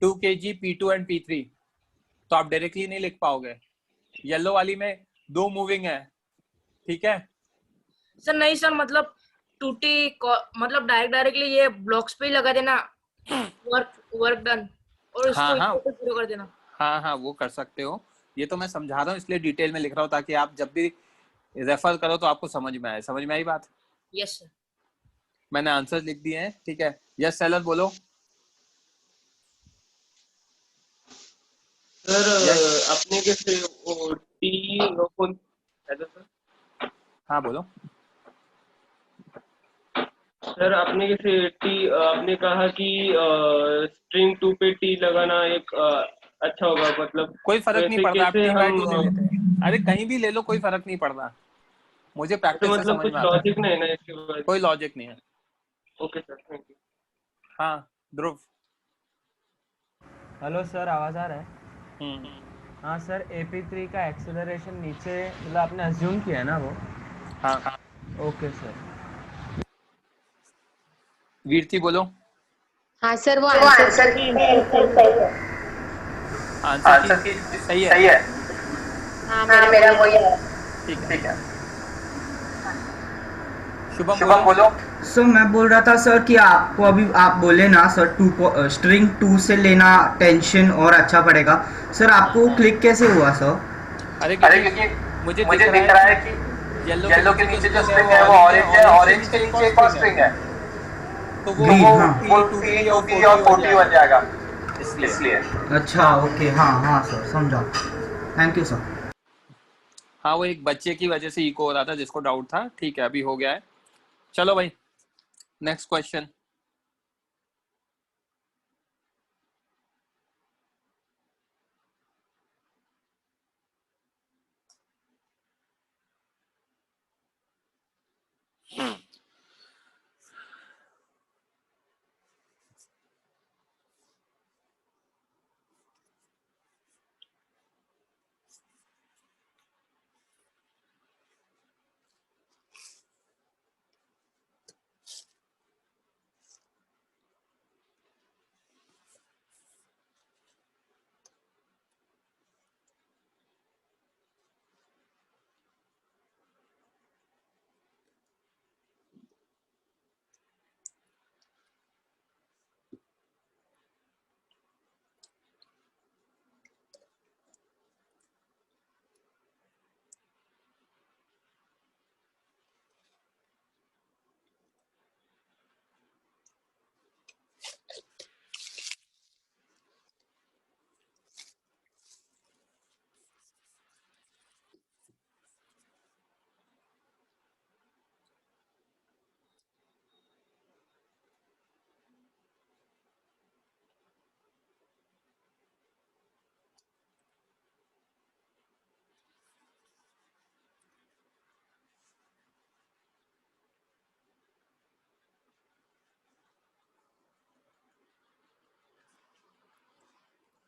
2 kg, P2 एंड P3, तो आप डायरेक्टली नहीं लिख पाओगे। येलो वाली में 2 मूविंग है, ठीक है? सर नहीं सर, मतलब टूटी मतलब डायरेक्टली ये ब्लॉक्स पे ही लगा देना, वर्क डन, और इसको हाँ शुरू कर देना। हाँ वो कर सकते हो, ये तो मैं समझा रहा हूँ इसलिए डिटेल में लिख रहा हूँ, ताकि आप जब भी रेफर करो तो आपको समझ में आए। समझ में आई बात? Yes sir. मैंने आंसर लिख दिए हैं, ठीक है? यस सेलर बोलो। सर अपने कैसे वो टी हाँ बोलो। सर आपने कैसे टी आपने कहा कि स्ट्रिंग 2 पे टी लगाना एक अच्छा होगा, मतलब कोई फर्क नहीं पड़ता, आप कैसे टी बाय 2 ले हम लेते हैं, अरे कहीं भी ले लो, कोई फर्क नहीं पड़ता, मुझे तो प्रैक्टिस से मतलब समझ कुछ में आता है। लॉजिक नहीं ना इसके बाद? कोई लॉजिक नहीं है। Okay sir, thank you. हाँ ध्रुव। हेलो सर, आवाज़ आ रहा है? हाँ सर, AP3 का एक्सेलरेशन नीचे मतलब आपने अज्यूम किया है ना वो? हाँ ओके सर। वीरती बोलो। हाँ सर वो आंसर की आंसर की सही है। हाँ मेरा वही है। ठीक है शुभम बोलो। सर मैं बोल रहा था सर कि आपको अभी आप बोले ना सर स्ट्रिंग 2 से लेना टेंशन और अच्छा पड़ेगा, सर आपको क्लिक कैसे हुआ सर? अरे क्योंकि मुझे दिख रहा है कि येलो के नीचे जो स्ट्रिंग है वो ऑरेंज है, ऑरेंज के नीचे एक और स्ट्रिंग है, तो वो T2 और 40 बन जाएगा, इसलिए। अच्छा ओके, हाँ सर समझा। Thank you sir. हाँ, वो एक बच्चे की वजह से इको हो रहा था जिसको डाउट था। ठीक है, अभी हो गया है। चलो भाई, नेक्स्ट क्वेश्चन।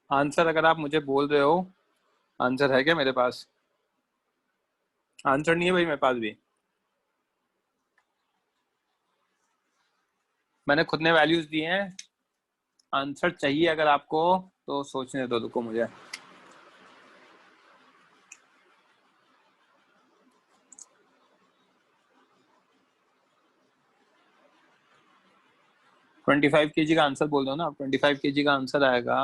आंसर अगर आप मुझे बोल रहे हो, आंसर है क्या मेरे पास? आंसर नहीं है भाई मेरे पास भी। मैंने खुद ने वैल्यूज दिए हैं। आंसर चाहिए अगर आपको तो सोचने दो, रुको मुझे। ट्वेंटी फाइव के जी का आंसर बोल दो ना। 25 kg का आंसर आएगा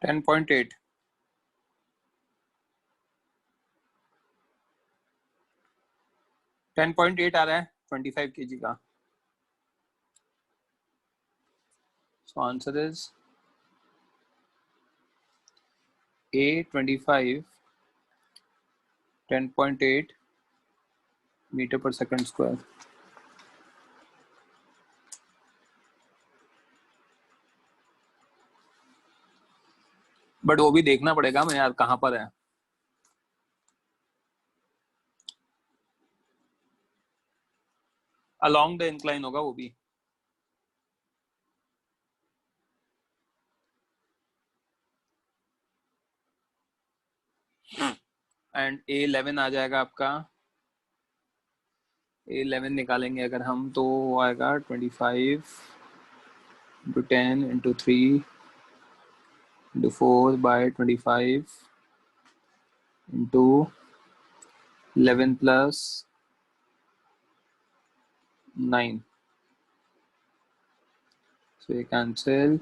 10.8। 10.8 आ रहा है 25 kg का। So answer is A 25 10.8 metre per second square. But वो भी देखना पड़ेगा मैं यार कहाँ पर है। अलोंग द इंक्लाइन होगा वो भी। एंड A11 आ जाएगा आपका। A11 निकालेंगे अगर हम तो वो आएगा 25 into 10 into 3 into 4 by 25 into 11 plus 9। So ये कैंसिल,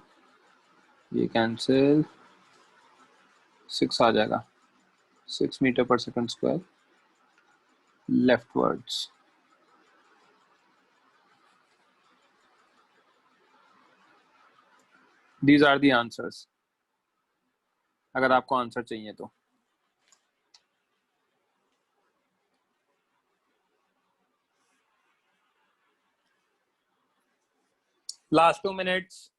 ये कैंसिल, 6 आ जाएगा। 6 metre per second square leftwards. These are the answers अगर आपको आंसर चाहिए तो। Last 2 minutes।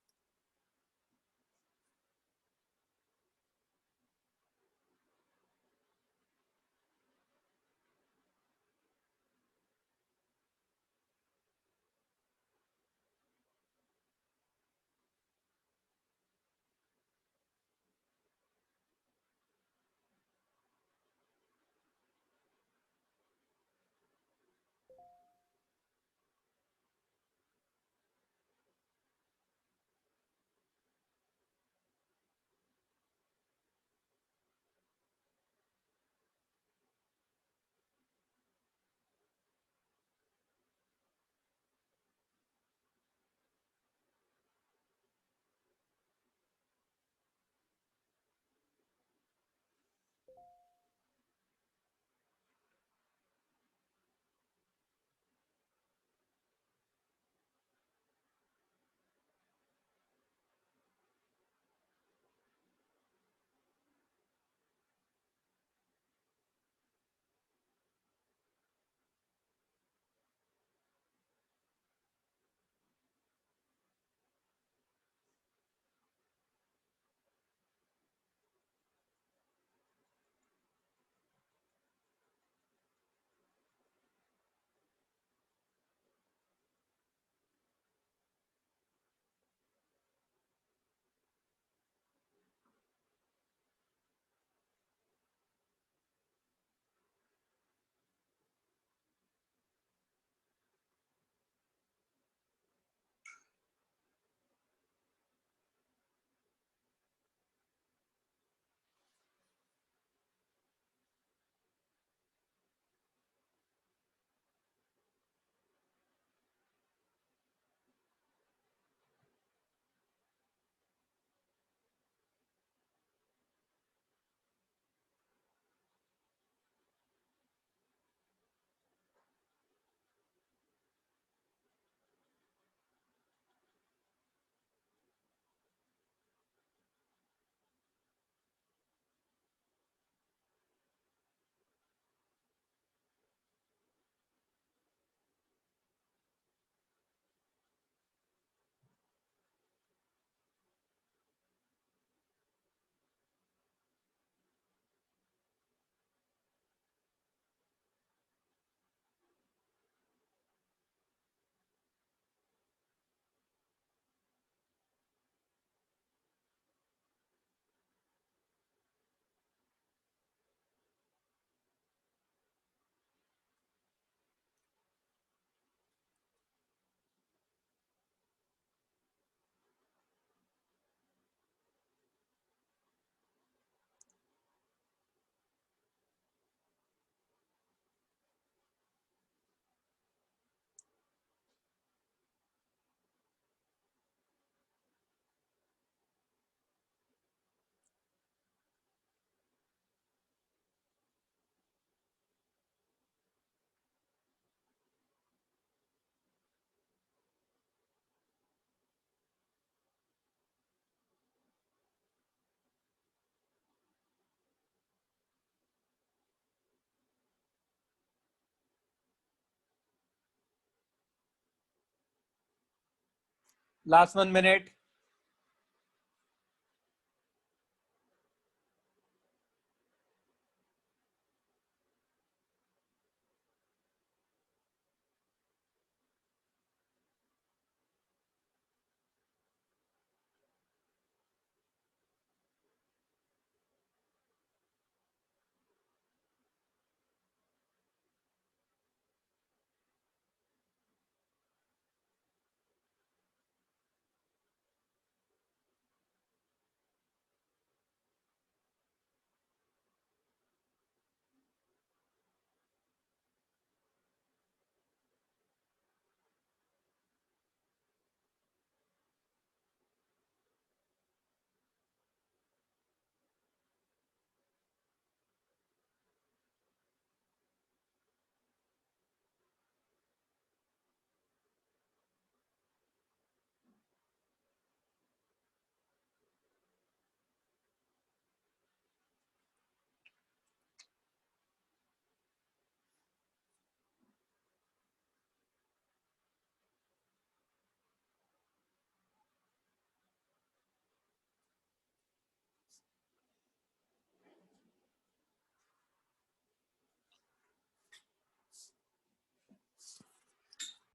Last 1 minute.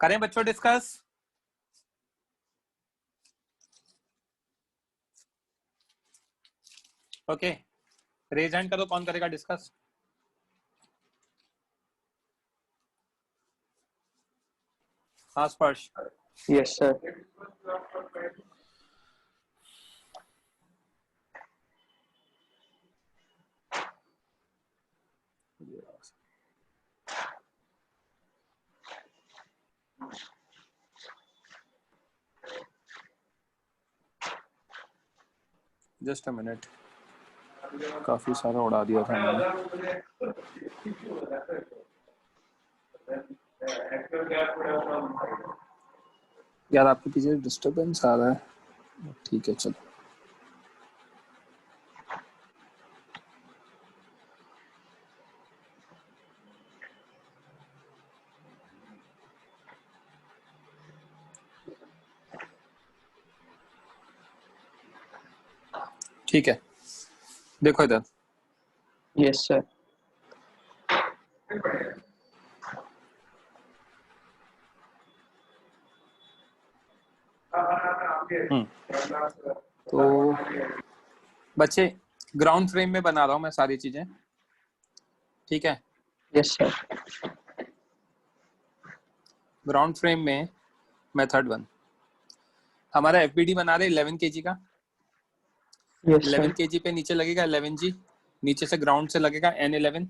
करें बच्चों डिस्कस? ओके, रेज हैंड करो, कौन करेगा डिस्कस? हाँ स्पर्श। Yes sir. Just a minute, काफी सारा उड़ा दिया था मैंने। यार आपके पीछे डिस्टरबेंस आ रहा है। ठीक है चलो। ठीक है, देखो इधर। Yes sir. तो बच्चे ग्राउंड फ्रेम में बना रहा हूं मैं सारी चीजें, ठीक है? Yes sir. ग्राउंड फ्रेम में मेथड 1 हमारा एफबीडी बना रहे 11 केजी का। Yes 11 sir. केजी पे नीचे लगेगा 11G, नीचे से ग्राउंड से लगेगा N11,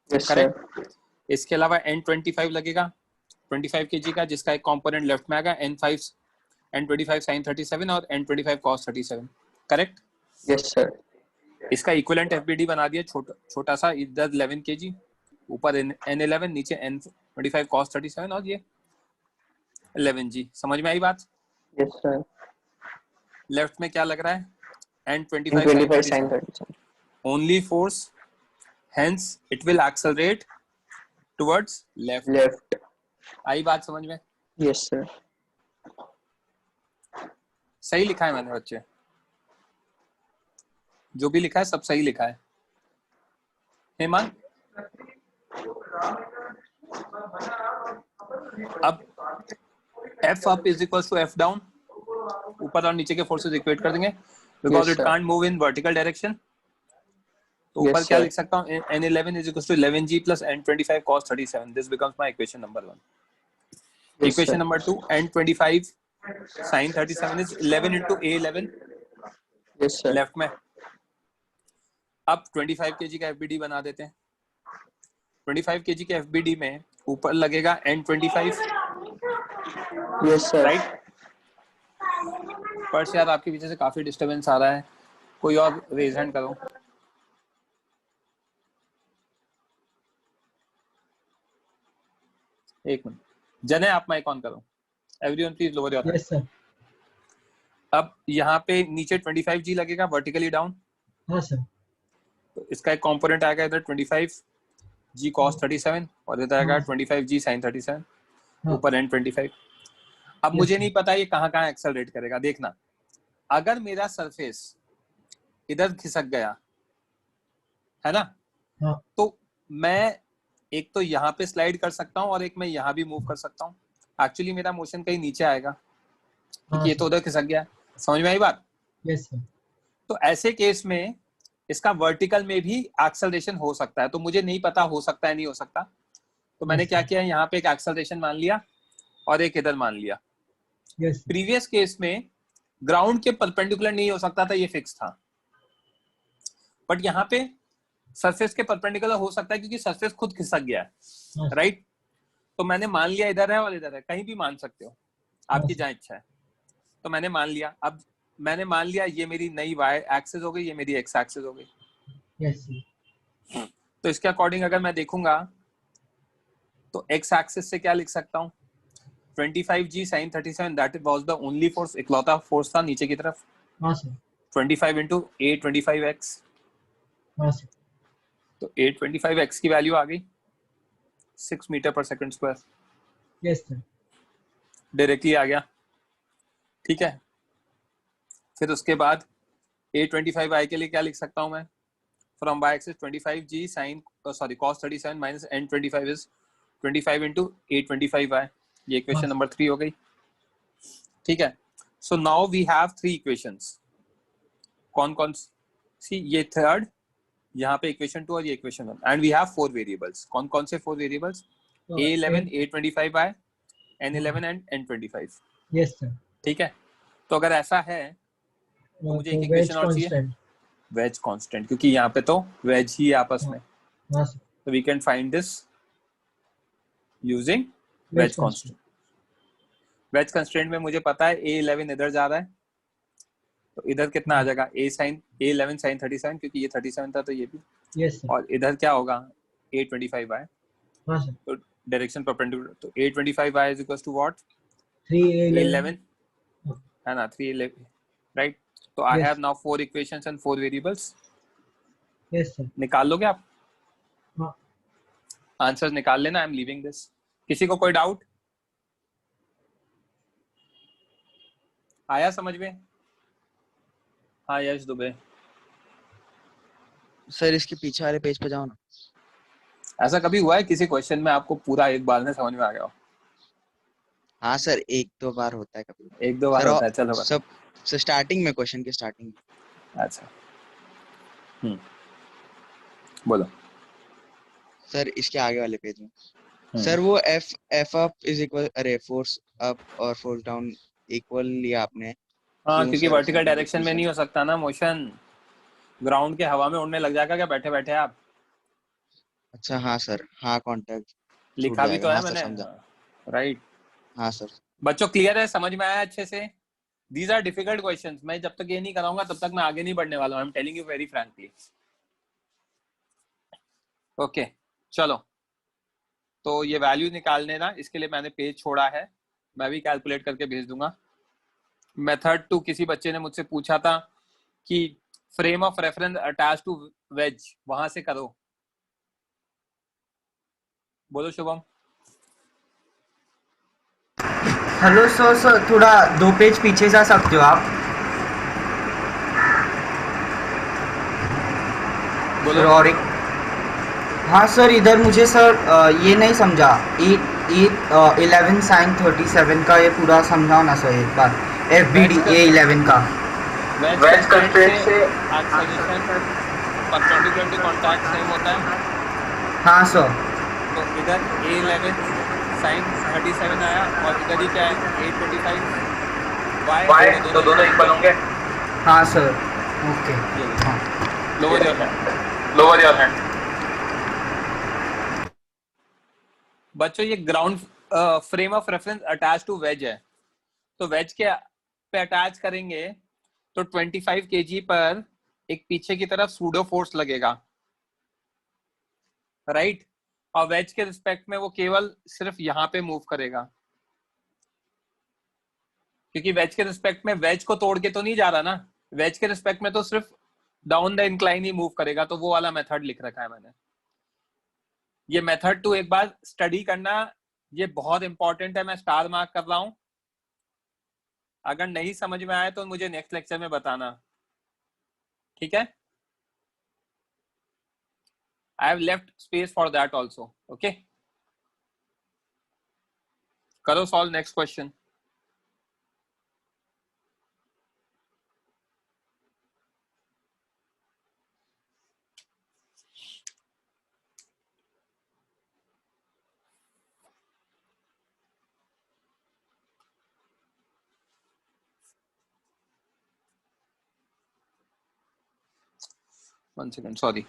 यस सर। करेक्ट? इसके अलावा N25 लगेगा 25 केजी का, जिसका एक कंपोनेंट लेफ्ट में आएगा N5 N25 sin 37 और N25 cos 37, correct? Yes sir. इसका इक्विवेलेंट एफबीडी बना दिया छोटा सा, इधर 11 केजी, ऊपर N11, नीचे N25 cos 37 और ये 11G। समझ में आई बात? Yes sir. लेफ्ट में क्या लग रहा है? N25 sin 25 sin 37 37. only force, hence it will accelerate towards left. Left. आई बात समझ में? Yes sir. सही लिखा है मैंने बच्चे, जो भी लिखा है सब सही लिखा है। हेमंत, अब F up is equals to F down, ऊपर और नीचे के फोर्सेस इक्वेट कर देंगे because Yes, it sir. Can't move in vertical direction. तो Yes, ऊपर क्या sir. लिख सकता हूँ? N11 is equals to 11G plus N25 cos 37. This becomes my equation number 1. Yes, Equation sir. number 2, N25 sin 37 is 11 into A11 Yes, sir. Left में। अब 25 kg का FBD बना देते हैं। 25 kg के FBD में ऊपर लगेगा N25, Yes, sir. राइट? पर यार आपके पीछे से काफी डिस्टरबेंस आ रहा है, कोई और रेज हैंड करो। एक मिनट, जने आप माइक ऑन करो। Everyone please lower your hand. Yes sir. अब यहाँ पे नीचे 25G लगेगा वर्टिकली डाउन, हाँ सर। तो इसका एक कंपोनेंट आएगा इधर 25G cos 37 और इधर आएगा 25G sin 37, हाँ। ऊपर N25। अब मुझे नहीं पता ये कहाँ कहाँ एक्सेलरेट करेगा। देखना, अगर मेरा सरफेस इधर खिसक गया है ना, हाँ। तो मैं एक तो यहाँ पे स्लाइड कर सकता हूँ और एक मैं यहाँ भी मूव कर सकता हूँ। एक्चुअली मेरा मोशन कहीं नीचे आएगा क्योंकि ये तो उधर खिसक गया। समझ में आई बात? Yes sir. तो ऐसे केस में इसका वर्टिकल में भी एक्सेलरेशन हो सकता है। तो मुझे नहीं पता हो सकता है नहीं हो सकता, तो मैंने क्या किया, यहाँ पे एक एक्सेलरेशन मान लिया और एक इधर मान लिया। प्रीवियस केस में ग्राउंड के परपेंडिकुलर नहीं हो सकता था, ये फिक्स था, बट यहाँ पे सरफेस के परपेंडिकुलर हो सकता है क्योंकि सरफेस खुद खिसक गया है, राइट? तो मैंने मान लिया इधर है और इधर है, कहीं भी मान सकते हो, आपकी जहाँ इच्छा है। तो मैंने मान लिया, अब मैंने मान लिया ये मेरी नई y एक्सिस हो गई, ये मेरी x एक्सिस हो गई। Yes sir. तो इसके अकॉर्डिंग अगर मैं देखूंगा तो x एक्सिस से क्या लिख सकता हूँ, 25g sin 37, that was the only force, इकलौता फोर्स था नीचे की तरफ। हाँ सर। 25 into 825x, हाँ सर। तो 825x की वैल्यू आ गई 6 metre per second square. Yes sir. Directly आ गया, ठीक है। फिर उसके बाद 825i के लिए क्या लिख सकता हूं मैं, from y axis 25g sin cos 37 minus n25 is 25 into 825i, ये इक्वेशन नंबर 3 हो गई, ठीक है। So now we have 3 equations. कौन कौन सी? ये थर्ड, यहाँ पे इक्वेशन 2 और ये equation 1, and we have 4 variables. कौन कौन से 4 variables? a11, a25i, n11 and n25। Yes sir. ठीक है, तो अगर ऐसा है तो मुझे एक इक्वेशन और चाहिए, वेज कांस्टेंट, क्योंकि यहाँ पे तो वेज ही है आपस में। तो we can find this using wedge constant. Wedge constant में मुझे पता है a11 इधर जा रहा है, तो इधर कितना आ जाएगा, a11 sin 37, क्योंकि ये 37 था तो ये भी, यस सर। और इधर क्या होगा, a25i। हाँ सर। तो डायरेक्शन परपेंडिकुलर, तो a25i is equals to what, 3a11 है ना, 3a11, राइट? तो I have now 4 equations and 4 variables. Yes sir. निकाल लोगे आप? हाँ। आंसर निकाल लेना, आई एम लीविंग दिस। किसी को कोई डाउट आया समझ में? हाँ यश दुबे। सर इसके पीछे वाले पेज पे जाओ ना। ऐसा कभी हुआ है किसी क्वेश्चन में आपको पूरा एक बार में समझ में आ गया हो? हाँ सर, 1-2 बार होता है कभी। 1-2 बार होता है, चलो सब स्टार्टिंग में, क्वेश्चन के स्टार्टिंग में। अच्छा, बोलो सर। इसके आगे वाले पेज में सर वो एफ अप इज इक्वल, अरे फोर्स अप और फोर्स डाउन इक्वल लिया आपने। हाँ, क्योंकि वर्टिकल डायरेक्शन में नहीं हो सकता ना मोशन, ग्राउंड के हवा में उड़ने लग जाएगा क्या बैठे बैठे आप? अच्छा हाँ सर, हाँ कॉन्टैक्ट लिखा भी तो है मैंने, राइट? हाँ सर। बच्चों क्लियर है, समझ में आया अच्छे से? These are difficult questions. मैं जब तक ये नहीं कराऊंगा तब तक मैं आगे नहीं बढ़ने वाला हूँ। I'm telling you very frankly. Okay, चलो, तो ये वैल्यू निकालने ना, इसके लिए मैंने पेज छोड़ा है, मैं भी कैलकुलेट करके भेज दूंगा। मेथड 2 किसी बच्चे ने मुझसे पूछा था कि frame of reference attach to wedge, वहां से करो। बोलो शुभम। हेलो सर, थोड़ा 2 पेज पीछे जा सकते हो आप? बोलो। और एक, हाँ सर, इधर मुझे सर ये नहीं समझा, 11 sin 37 का ये पूरा समझाओ ना सर एक बार, FBD A11 का। वेज कंस्ट्रेंट से acceleration perpendicular to contact same होता है। हाँ सर। तो इधर A11 sin 37 आया और इधर ही क्या है, 825 y, तो दोनों इक्वल होंगे। हाँ sir, okay. Lower your hand, lower your hand. बच्चों ये ground frame of reference attach to wedge है, तो वेज के पे अटैच करेंगे तो 25 kg पर एक पीछे की तरफ सूडो फोर्स लगेगा, राइट? और वेज के रिस्पेक्ट में वो केवल सिर्फ यहाँ पे मूव करेगा, क्योंकि वेज के रिस्पेक्ट में वेज को तोड़ के तो नहीं जा रहा ना, वेज के रिस्पेक्ट में तो सिर्फ down the incline he move करेगा। तो वो वाला मेथड लिख रखा है मैंने। ये मेथड 2 एक बार स्टडी करना, ये बहुत इंपॉर्टेंट है, मैं स्टार मार्क कर रहा हूं। अगर नहीं समझ में आया तो मुझे नेक्स्ट लेक्चर में बताना, ठीक है? I have left space for that also. Okay. करो solve next question. One second, sorry.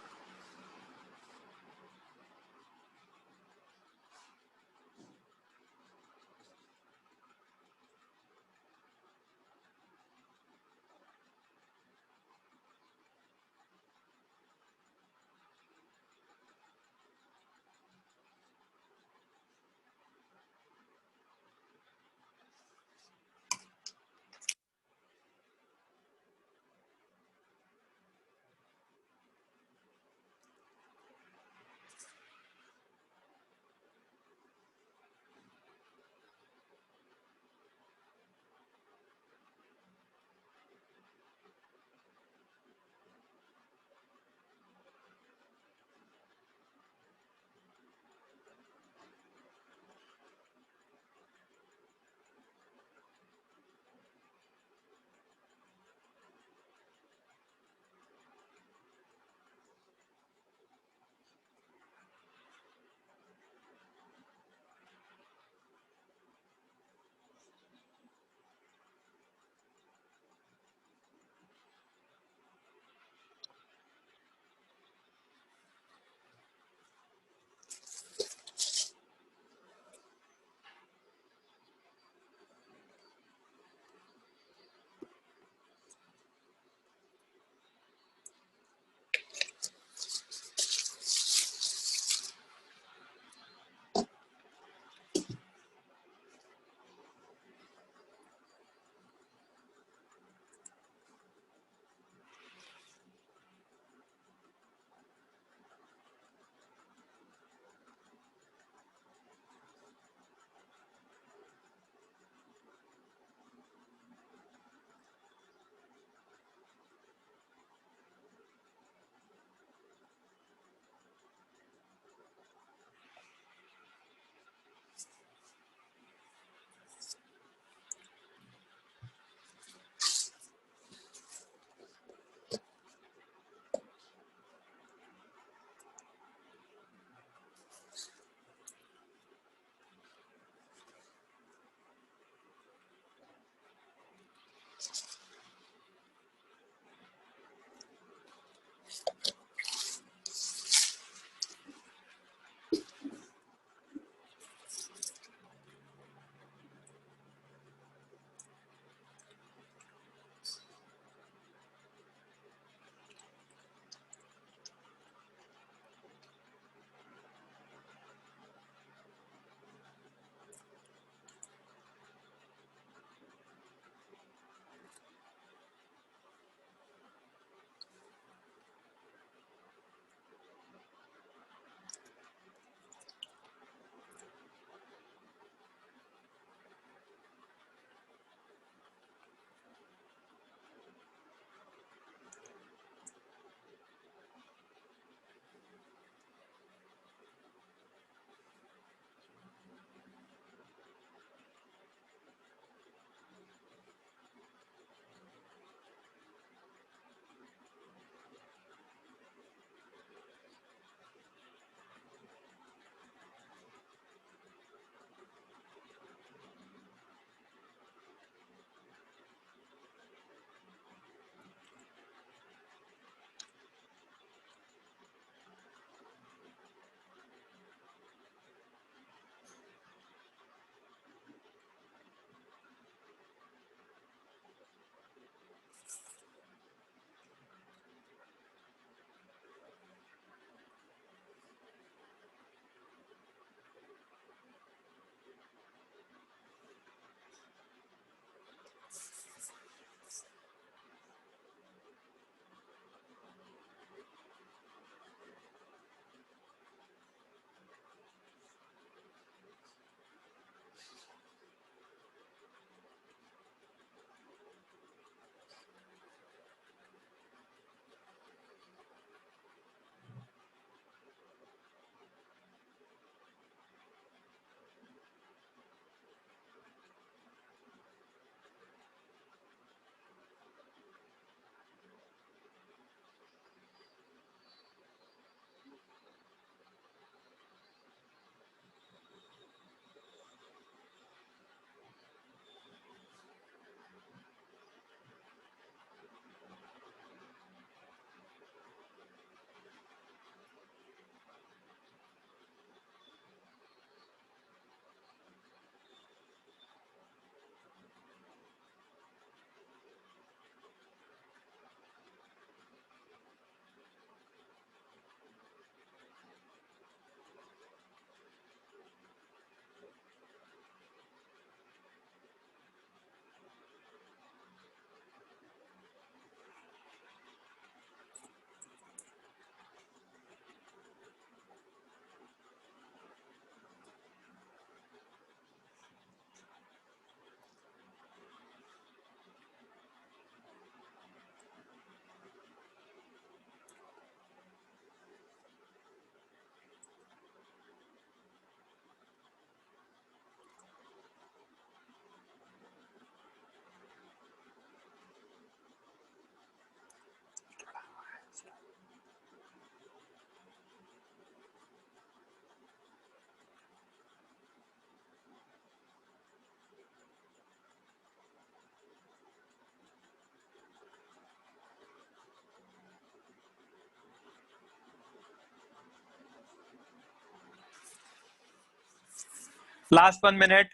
Last 1 minute.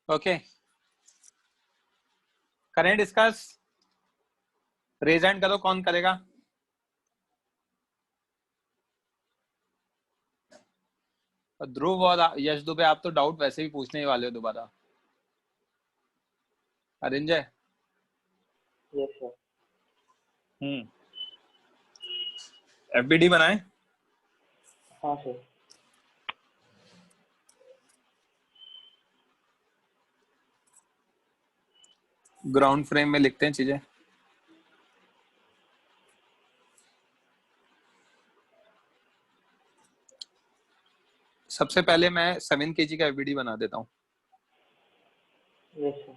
Okay. करें डिस्कस? रेज हैंड करो, कौन करेगा? ध्रुव और यश दुबे, आप तो डाउट वैसे भी पूछने ही वाले हो दोबारा। अरिंजय? Yes sir. एफबीडी बनाए? हाँ सर। ग्राउंड फ्रेम में लिखते हैं चीजें। सबसे पहले मैं 7 kg का एफबीडी बना देता हूँ। Yes sir.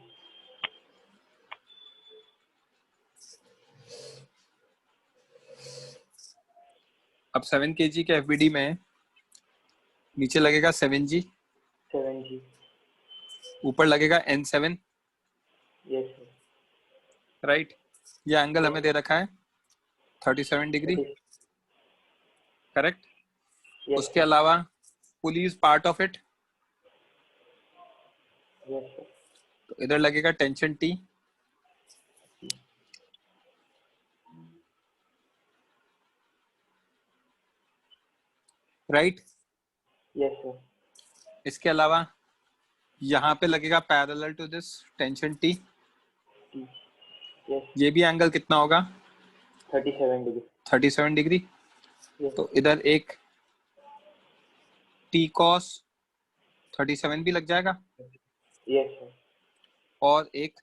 अब 7 kg के एफबीडी में नीचे लगेगा 7G, 7G, ऊपर लगेगा N7, यस सर। राइट। ये एंगल हमें दे रखा है 37 डिग्री, करेक्ट। उसके अलावा pulley is part of it, yes sir. तो इधर लगेगा tension T, right. Yes sir. इसके अलावा यहाँ पे लगेगा parallel to this tension T। Yes. ये भी एंगल कितना होगा? 37 डिग्री। 37 डिग्री। तो इधर एक T cos 37 भी लग जाएगा, यस सर। और एक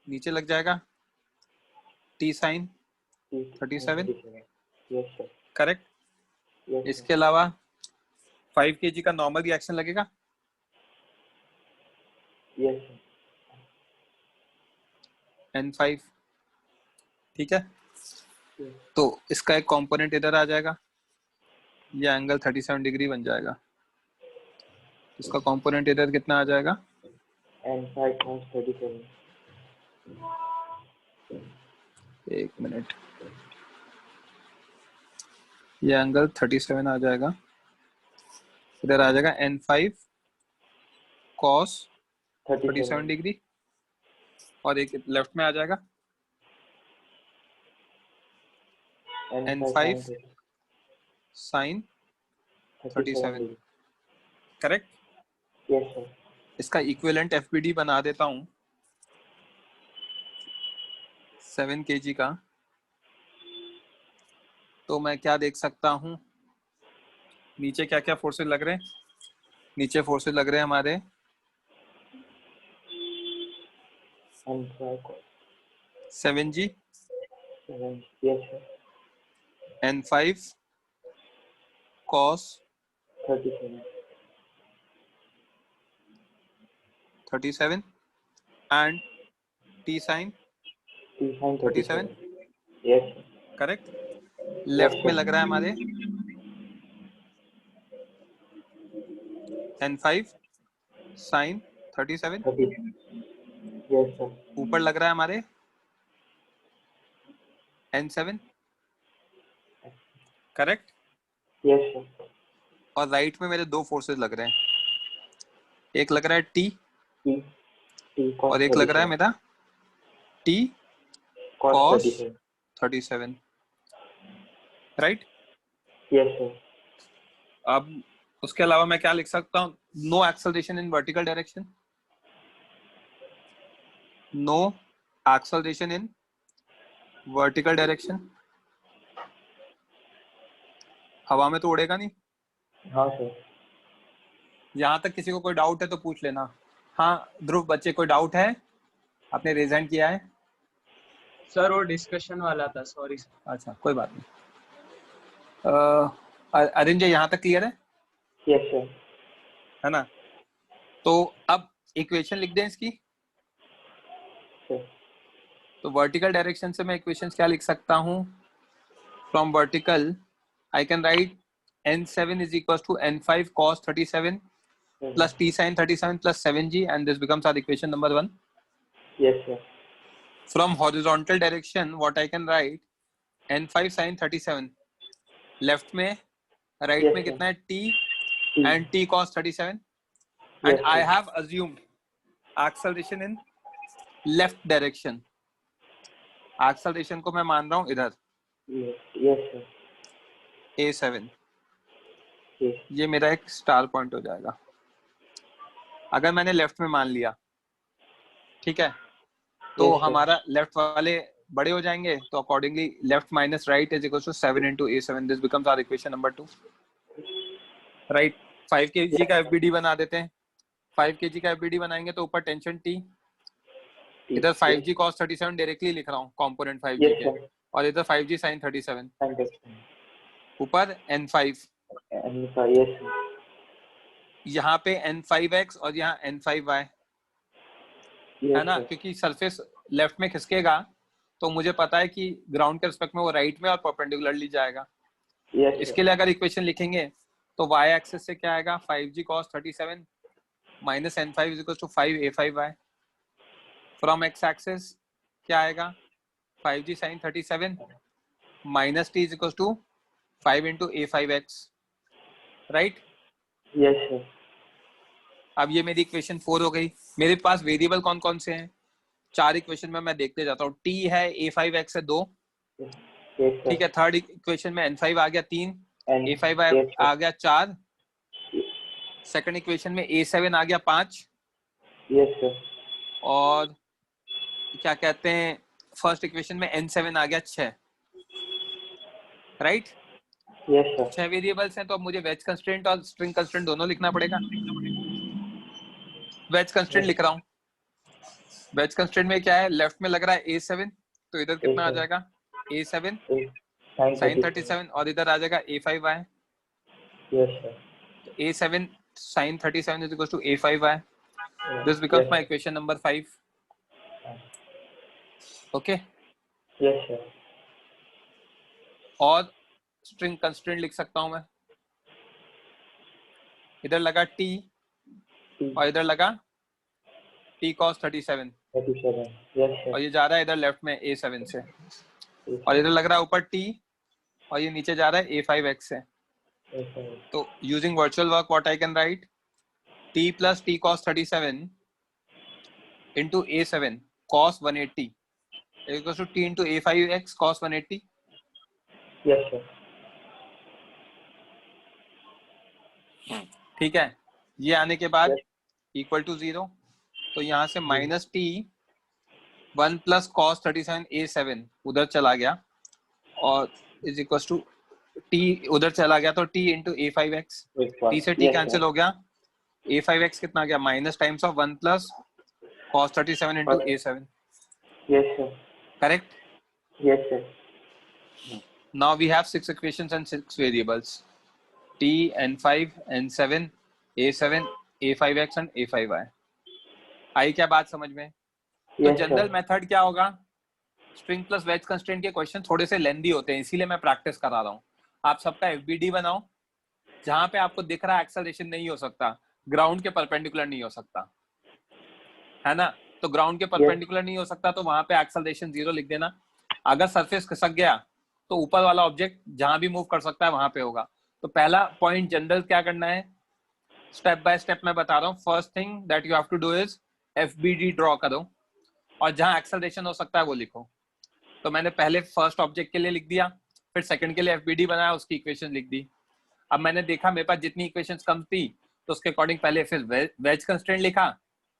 नीचे लग जाएगा T sin 37, yes sir. Correct. इसके अलावा 5 kg का नॉर्मल रिएक्शन लगेगा, यस सर। N5, ठीक है। तो इसका एक कंपोनेंट इधर आ जाएगा, ये एंगल 37 डिग्री बन जाएगा। इसका कंपोनेंट इधर कितना आ जाएगा? N5 times 37। एक मिनट, ये एंगल 37 आ जाएगा, इधर आ जाएगा N5 cos 37 डिग्री, और एक लेफ्ट में आ जाएगा N5 sin 37, correct. Yes sir. इसका इक्विवेलेंट एफबीडी बना देता हूँ 7 kg का। तो मैं क्या देख सकता हूँ, नीचे क्या क्या फोर्सेस लग रहे हैं? नीचे फोर्सेस लग रहे हैं हमारे N5 7G, yes sir. N5 cos 37 and T sin 37, yes correct. Left में लग रहा है हमारे n5 sin 37, 30. Yes, sir. ऊपर लग रहा है हमारे n7, करेक्ट। Yes, sir. और राइट में मेरे दो फोर्सेस लग रहे हैं, एक लग रहा है t T. T cos और एक लग रहा है 37. मेरा t Cos cos 37. 37, right. Yes, sir. अब उसके अलावा मैं क्या लिख सकता हूँ? No acceleration in vertical direction, no acceleration in vertical direction. हवा में तो उड़ेगा नहीं। हाँ सर। यहाँ तक किसी को कोई डाउट है तो पूछ लेना। हाँ ध्रुव, बच्चे कोई डाउट है? आपने रेज हैंड किया है। सर वो डिस्कशन वाला था, सॉरी सर। अच्छा कोई बात नहीं। अरिंद जी यहाँ तक क्लियर है? Yes sir. है ना? तो अब इक्वेशन लिख दें इसकी। तो वर्टिकल डायरेक्शन से मैं इक्वेशन क्या लिख सकता हूँ? From vertical I can write n7 is equals to n5 cos 37 plus t sin 37 plus 7g, and this becomes our equation number 1. Yes sir. From horizontal direction what I can write, n5 sin 37 left में right Yes, में sir. कितना है t T. and t cos 37, Yes, and I sir. have assumed acceleration in left direction. acceleration को मैं मान रहा हूँ इधर Yes sir. a7, Yes. ये मेरा एक स्टार पॉइंट हो जाएगा अगर मैंने लेफ्ट में मान लिया। ठीक है, तो Yes, sir. हमारा लेफ्ट वाले बड़े हो जाएंगे, तो accordingly left minus right is equal to 7 into a7. This becomes our equation number 2, right. 5 kg का FBD बना देते हैं। 5 kg का FBD बनाएंगे तो ऊपर टेंशन T, इधर 5g cos 37 डायरेक्टली लिख रहा हूँ कंपोनेंट 5g Yes, के, sir. और इधर 5g sin 37, Understand. ऊपर n5, Yes sir. यहाँ पे n5x और यहाँ n5y, Yes, है ना? sir. क्योंकि सरफेस लेफ्ट में खिसकेगा तो मुझे पता है कि ग्राउंड के रिस्पेक्ट में वो राइट में और परपेंडिकुलरली जाएगा। Yes sir. इसके लिए अगर इक्वेशन लिखेंगे तो y एक्सिस से क्या आएगा? 5g cos 37 minus n5 is equal to 5a5y. From x axis क्या आएगा? 5g sin 37 minus t is equal to 5 into a5x, right? Yes sir. अब ये मेरी इक्वेशन 4 हो गई। मेरे पास वेरिएबल कौन कौन से हैं? 4 इक्वेशन में मैं देखते जाता हूँ। t है a5x है 2, Yes sir. ठीक है। थर्ड इक्वेशन में n5 आ गया 3, And a5 yes, sir. आ गया 4, सेकंड इक्वेशन में a7 आ गया 5, Yes sir. और क्या कहते हैं फर्स्ट इक्वेशन में n7 आ गया 6, राइट? Yes sir. 6 वेरिएबल्स हैं। तो अब मुझे वेज कंस्ट्रेंट और स्ट्रिंग कंस्ट्रेंट दोनों लिखना पड़ेगा। वेज कंस्ट्रेंट लिख रहा हूँ। वेज कंस्ट्रेंट में क्या है? लेफ्ट में लग रहा है a7, तो इधर कितना आ A7. जाएगा? a7 Sin sin 37, और इधर आ जाएगा a5y। Yes sir. a7 sin 37 is equal to a5y. Yeah. This becomes Yes, my sir. equation number 5. Okay. Yes sir. और स्ट्रिंग कंस्ट्रेंट लिख सकता हूं मैं। इधर लगा t T. और इधर लगा t cos 37, 37. Yes sir. और ये जा रहा है इधर लेफ्ट में a7 से, Yes, और sir. इधर लग रहा है ऊपर t, और ये नीचे जा रहा है a5x से। Yes sir. तो using virtual work what I can write, t plus t cos 37 into a7 cos 180 is equal to t into a5x cos 180. Yes sir. ठीक है, ये आने के बाद Yes. इक्वल टू 0, तो यहाँ से minus T 1 plus cos 37 a7 उधर चला गया, और इज इक्वल टू टी उधर चला गया, तो t इंटू a5x, t से t Yes, कैंसिल sir. हो गया। a5x कितना आ गया? Minus times of 1 plus cos 37 into a7, Yes sir. Correct? Yes sir. Now we have 6 equations and 6 variables: t, n5, n7, a7, a5x and a5y. आई क्या बात समझ में? तो Yes, जनरल sir. मेथड क्या होगा? स्ट्रिंग प्लस वेज कंस्ट्रेंट के question थोड़े से लेंदी होते हैं, इसीलिए मैं प्रैक्टिस करा रहा हूँ। आप सबका एफबीडी बनाओ, जहां पे आपको दिख रहा है एक्सेलरेशन नहीं हो सकता, ग्राउंड के परपेंडिकुलर नहीं हो सकता, है ना, तो ग्राउंड के परपेंडिकुलर नहीं हो सकता तो वहां पे एक्सेलरेशन 0 लिख देना। अगर सरफेस खिसक गया तो ऊपर वाला ऑब्जेक्ट जहां भी मूव कर सकता है वहां पे होगा। तो पहला पॉइंट जनरल क्या करना है, स्टेप बाय स्टेप मैं बता रहा हूँ। First thing that you have to do is FBD draw करो और जहां एक्सेलरेशन हो सकता है वो लिखो। तो मैंने पहले फर्स्ट ऑब्जेक्ट के लिए लिख दिया, फिर सेकंड के लिए एफबीडी बनाया, उसकी इक्वेशन लिख दी। अब मैंने देखा मेरे पास जितनी इक्वेशंस कम थी तो उसके अकॉर्डिंग पहले फिर वेज कंस्ट्रेंट लिखा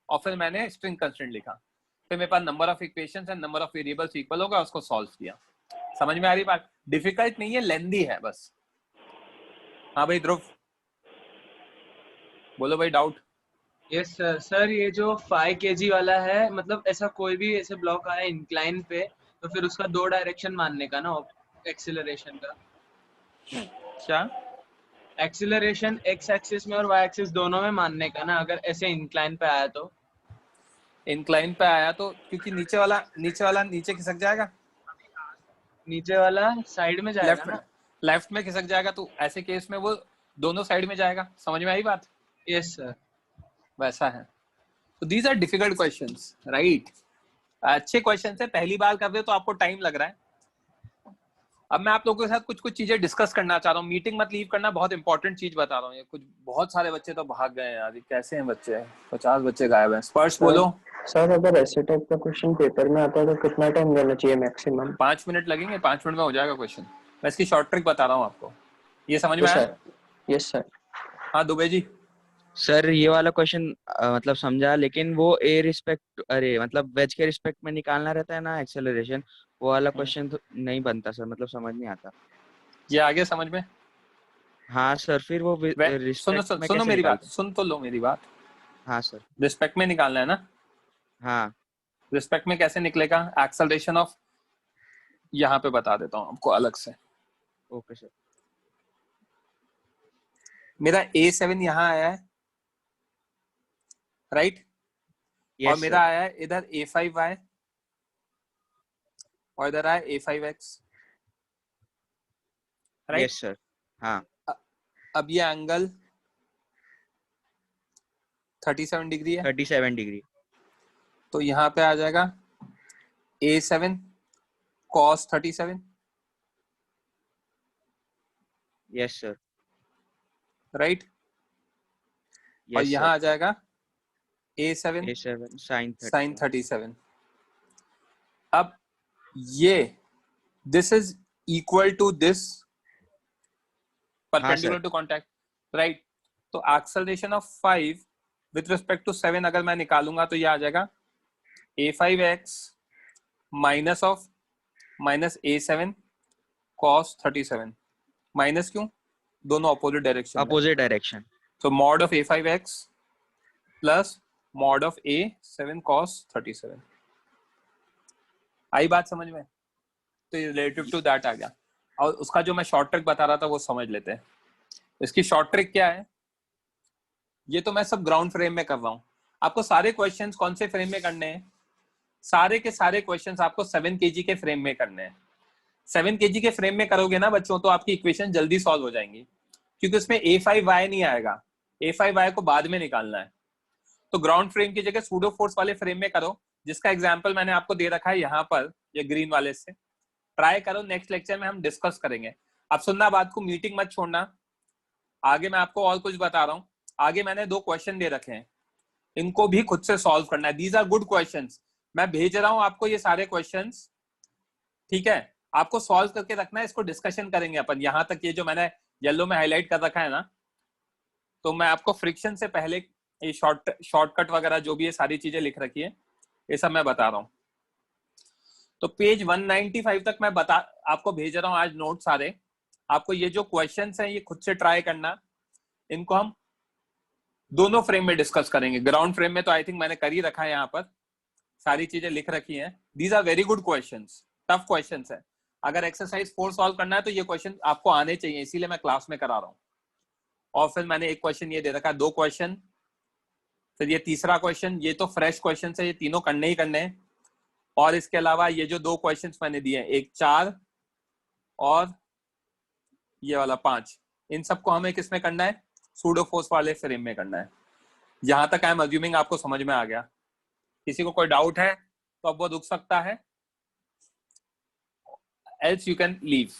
और फिर मैंने स्ट्रिंग कंस्ट्रेंट लिखा। फिर मेरे पास number of equations and number of variables equal होगा, उसको सॉल्व किया। समझ में आ रही बात? डिफिकल्ट नहीं है, लेंदी है बस। हाँ भाई ध्रुव, बोलो भाई, डाउट? Yes sir. सर ये जो 5 kg वाला है, मतलब ऐसा कोई भी ऐसे ब्लॉक आया इंक्लाइन पे तो फिर उसका 2 डायरेक्शन मानने का ना एक्सीलरेशन का? क्या एक्सीलरेशन एक्स एक्सिस में और वाई एक्सिस दोनों में मानने का ना, अगर ऐसे इंक्लाइन पे आया तो? इंक्लाइन पे आया तो क्योंकि नीचे वाला नीचे खिसक जाएगा, नीचे वाला साइड में जाएगा ना? लेफ्ट में खिसक जाएगा, तो ऐसे केस में वो दोनों साइड में जाएगा। समझ में आई बात? Yes sir. वैसा है। तो these are difficult questions, right? अच्छे क्वेश्चन है, पहली बार कर रहे हो तो आपको टाइम लग रहा है। अब मैं आप लोगों के साथ कुछ चीजें डिस्कस करना चाह रहा हूँ। मीटिंग मत लीव करना, बहुत इंपॉर्टेंट चीज बता रहा हूँ। ये कुछ बहुत सारे बच्चे तो भाग गए हैं यार, कैसे हैं बच्चे? 50 बच्चे गायब हैं। स्पर्श बोलो। सर अगर ऐसे टाइप का क्वेश्चन पेपर में आता है तो कितना टाइम देना चाहिए मैक्सिमम? 5 मिनट लगेंगे, 5 मिनट में हो जाएगा क्वेश्चन। मैं इसकी शॉर्ट ट्रिक बता रहा हूँ आपको, ये समझ में आया? Yes sir. हाँ दुबे जी। सर ये वाला क्वेश्चन मतलब समझा, लेकिन वो ए रिस्पेक्ट मतलब वेज के रिस्पेक्ट में निकालना रहता है ना एक्सेलरेशन, वो वाला क्वेश्चन तो नहीं बनता सर, मतलब समझ नहीं आता। ये आ गया समझ में? हाँ सर, फिर वो सुनो मेरी बात, सुन तो लो मेरी बात। हाँ सर। रिस्पेक्ट में निकालना है ना? हाँ। रिस्पेक्ट में कैसे निकलेगा? एक्सेलरेशन ऑफ, यहाँ पे बता देता हूँ आपको अलग से। Okay sir. मेरा A7 यहाँ आया है, राइट? और मेरा आया है इधर A5y और इधर आया A5x, राइट? Yes sir. हाँ। अब ये एंगल 37 डिग्री है। 37 डिग्री। तो यहाँ पे आ जाएगा A7 cos 37। Yes sir. Right? और यहाँ आ जाएगा A7 sin 37। अब ये this is equal to this, perpendicular to contact, right? तो acceleration of 5 with respect to 7 अगर मैं निकालूंगा तो ये आ जाएगा A5x minus of minus A7 cos 37। Minus क्यों? दोनों अपोजिट डायरेक्शन। तो mod of A5x plus mod of A7 cos 37। आई बात समझ में? तो रिलेटिव टू दैट आ गया। और उसका जो मैं शॉर्ट ट्रिक बता रहा था वो समझ लेते हैं। इसकी शॉर्ट ट्रिक क्या है? ये तो मैं सब ग्राउंड फ्रेम में कर रहा हूँ। आपको सारे क्वेश्चंस कौन से फ्रेम में करने हैं? सारे के सारे क्वेश्चंस आपको 7 kg के फ्रेम में करने हैं। 7 kg के फ्रेम में करोगे ना बच्चों तो आपकी इक्वेशन जल्दी सॉल्व हो जाएंगी, क्योंकि उसमें A5y नहीं आएगा, A5y को बाद में निकालना है। तो ग्राउंड फ्रेम की जगह सूडो फोर्स वाले फ्रेम में करो, जिसका एग्जांपल मैंने आपको दे रखा है यहाँ पर, ये ग्रीन वाले से। ट्राई करो, नेक्स्ट लेक्चर में हम डिस्कस करेंगे। अब सुनना बात को, मीटिंग मत छोड़ना। आगे मैं आपको और कुछ बता रहा हूँ। आगे मैंने 2 क्वेश्चन दे रखे हैं, इनको भी खुद से सॉल्व करना है। These are good questions. मैं भेज रहा हूँ आपको ये सारे क्वेश्चंस, ठीक है? आपको सॉल्व करके रखना है, इसको डिस्कशन करेंगे अपन। यहाँ तक ये जो मैंने येलो में हाईलाइट कर रखा है ना, तो मैं आपको फ्रिक्शन से पहले ये शॉर्टकट वगैरह जो भी ये सारी चीजें लिख रखी है, ये सब मैं बता रहा हूँ। तो पेज 195 तक मैं आपको भेज रहा हूँ आज नोट सारे। आपको ये जो क्वेश्चंस हैं ये खुद से ट्राई करना। इनको हम दोनों फ्रेम में डिस्कस करेंगे। ग्राउंड फ्रेम में तो आई थिंक मैंने कर ही रखा है, यहाँ पर सारी चीजें लिख रखी हैं। These are very good questions, tough questions है। अगर एक्सरसाइज 4 सॉल्व करना है तो ये क्वेश्चन आपको आने चाहिए, इसीलिए मैं क्लास में करा रहा हूँ। और फिर मैंने एक क्वेश्चन ये दे रखा है, 2 क्वेश्चन, फिर ये तीसरा क्वेश्चन। ये तो फ्रेश क्वेश्चन है, ये तीनों करने ही करने हैं। और इसके अलावा ये जो 2 क्वेश्चंस मैंने दिए हैं, एक 4 और ये वाला 5, इन सबको हमें किस में करना है? सूडो फोर्स वाले फ्रेम में करना है। यहां तक आई एम अज्यूमिंग आपको समझ में आ गया। किसी को कोई डाउट है तो अब वो रुक सकता है, एल्स यू कैन लीव।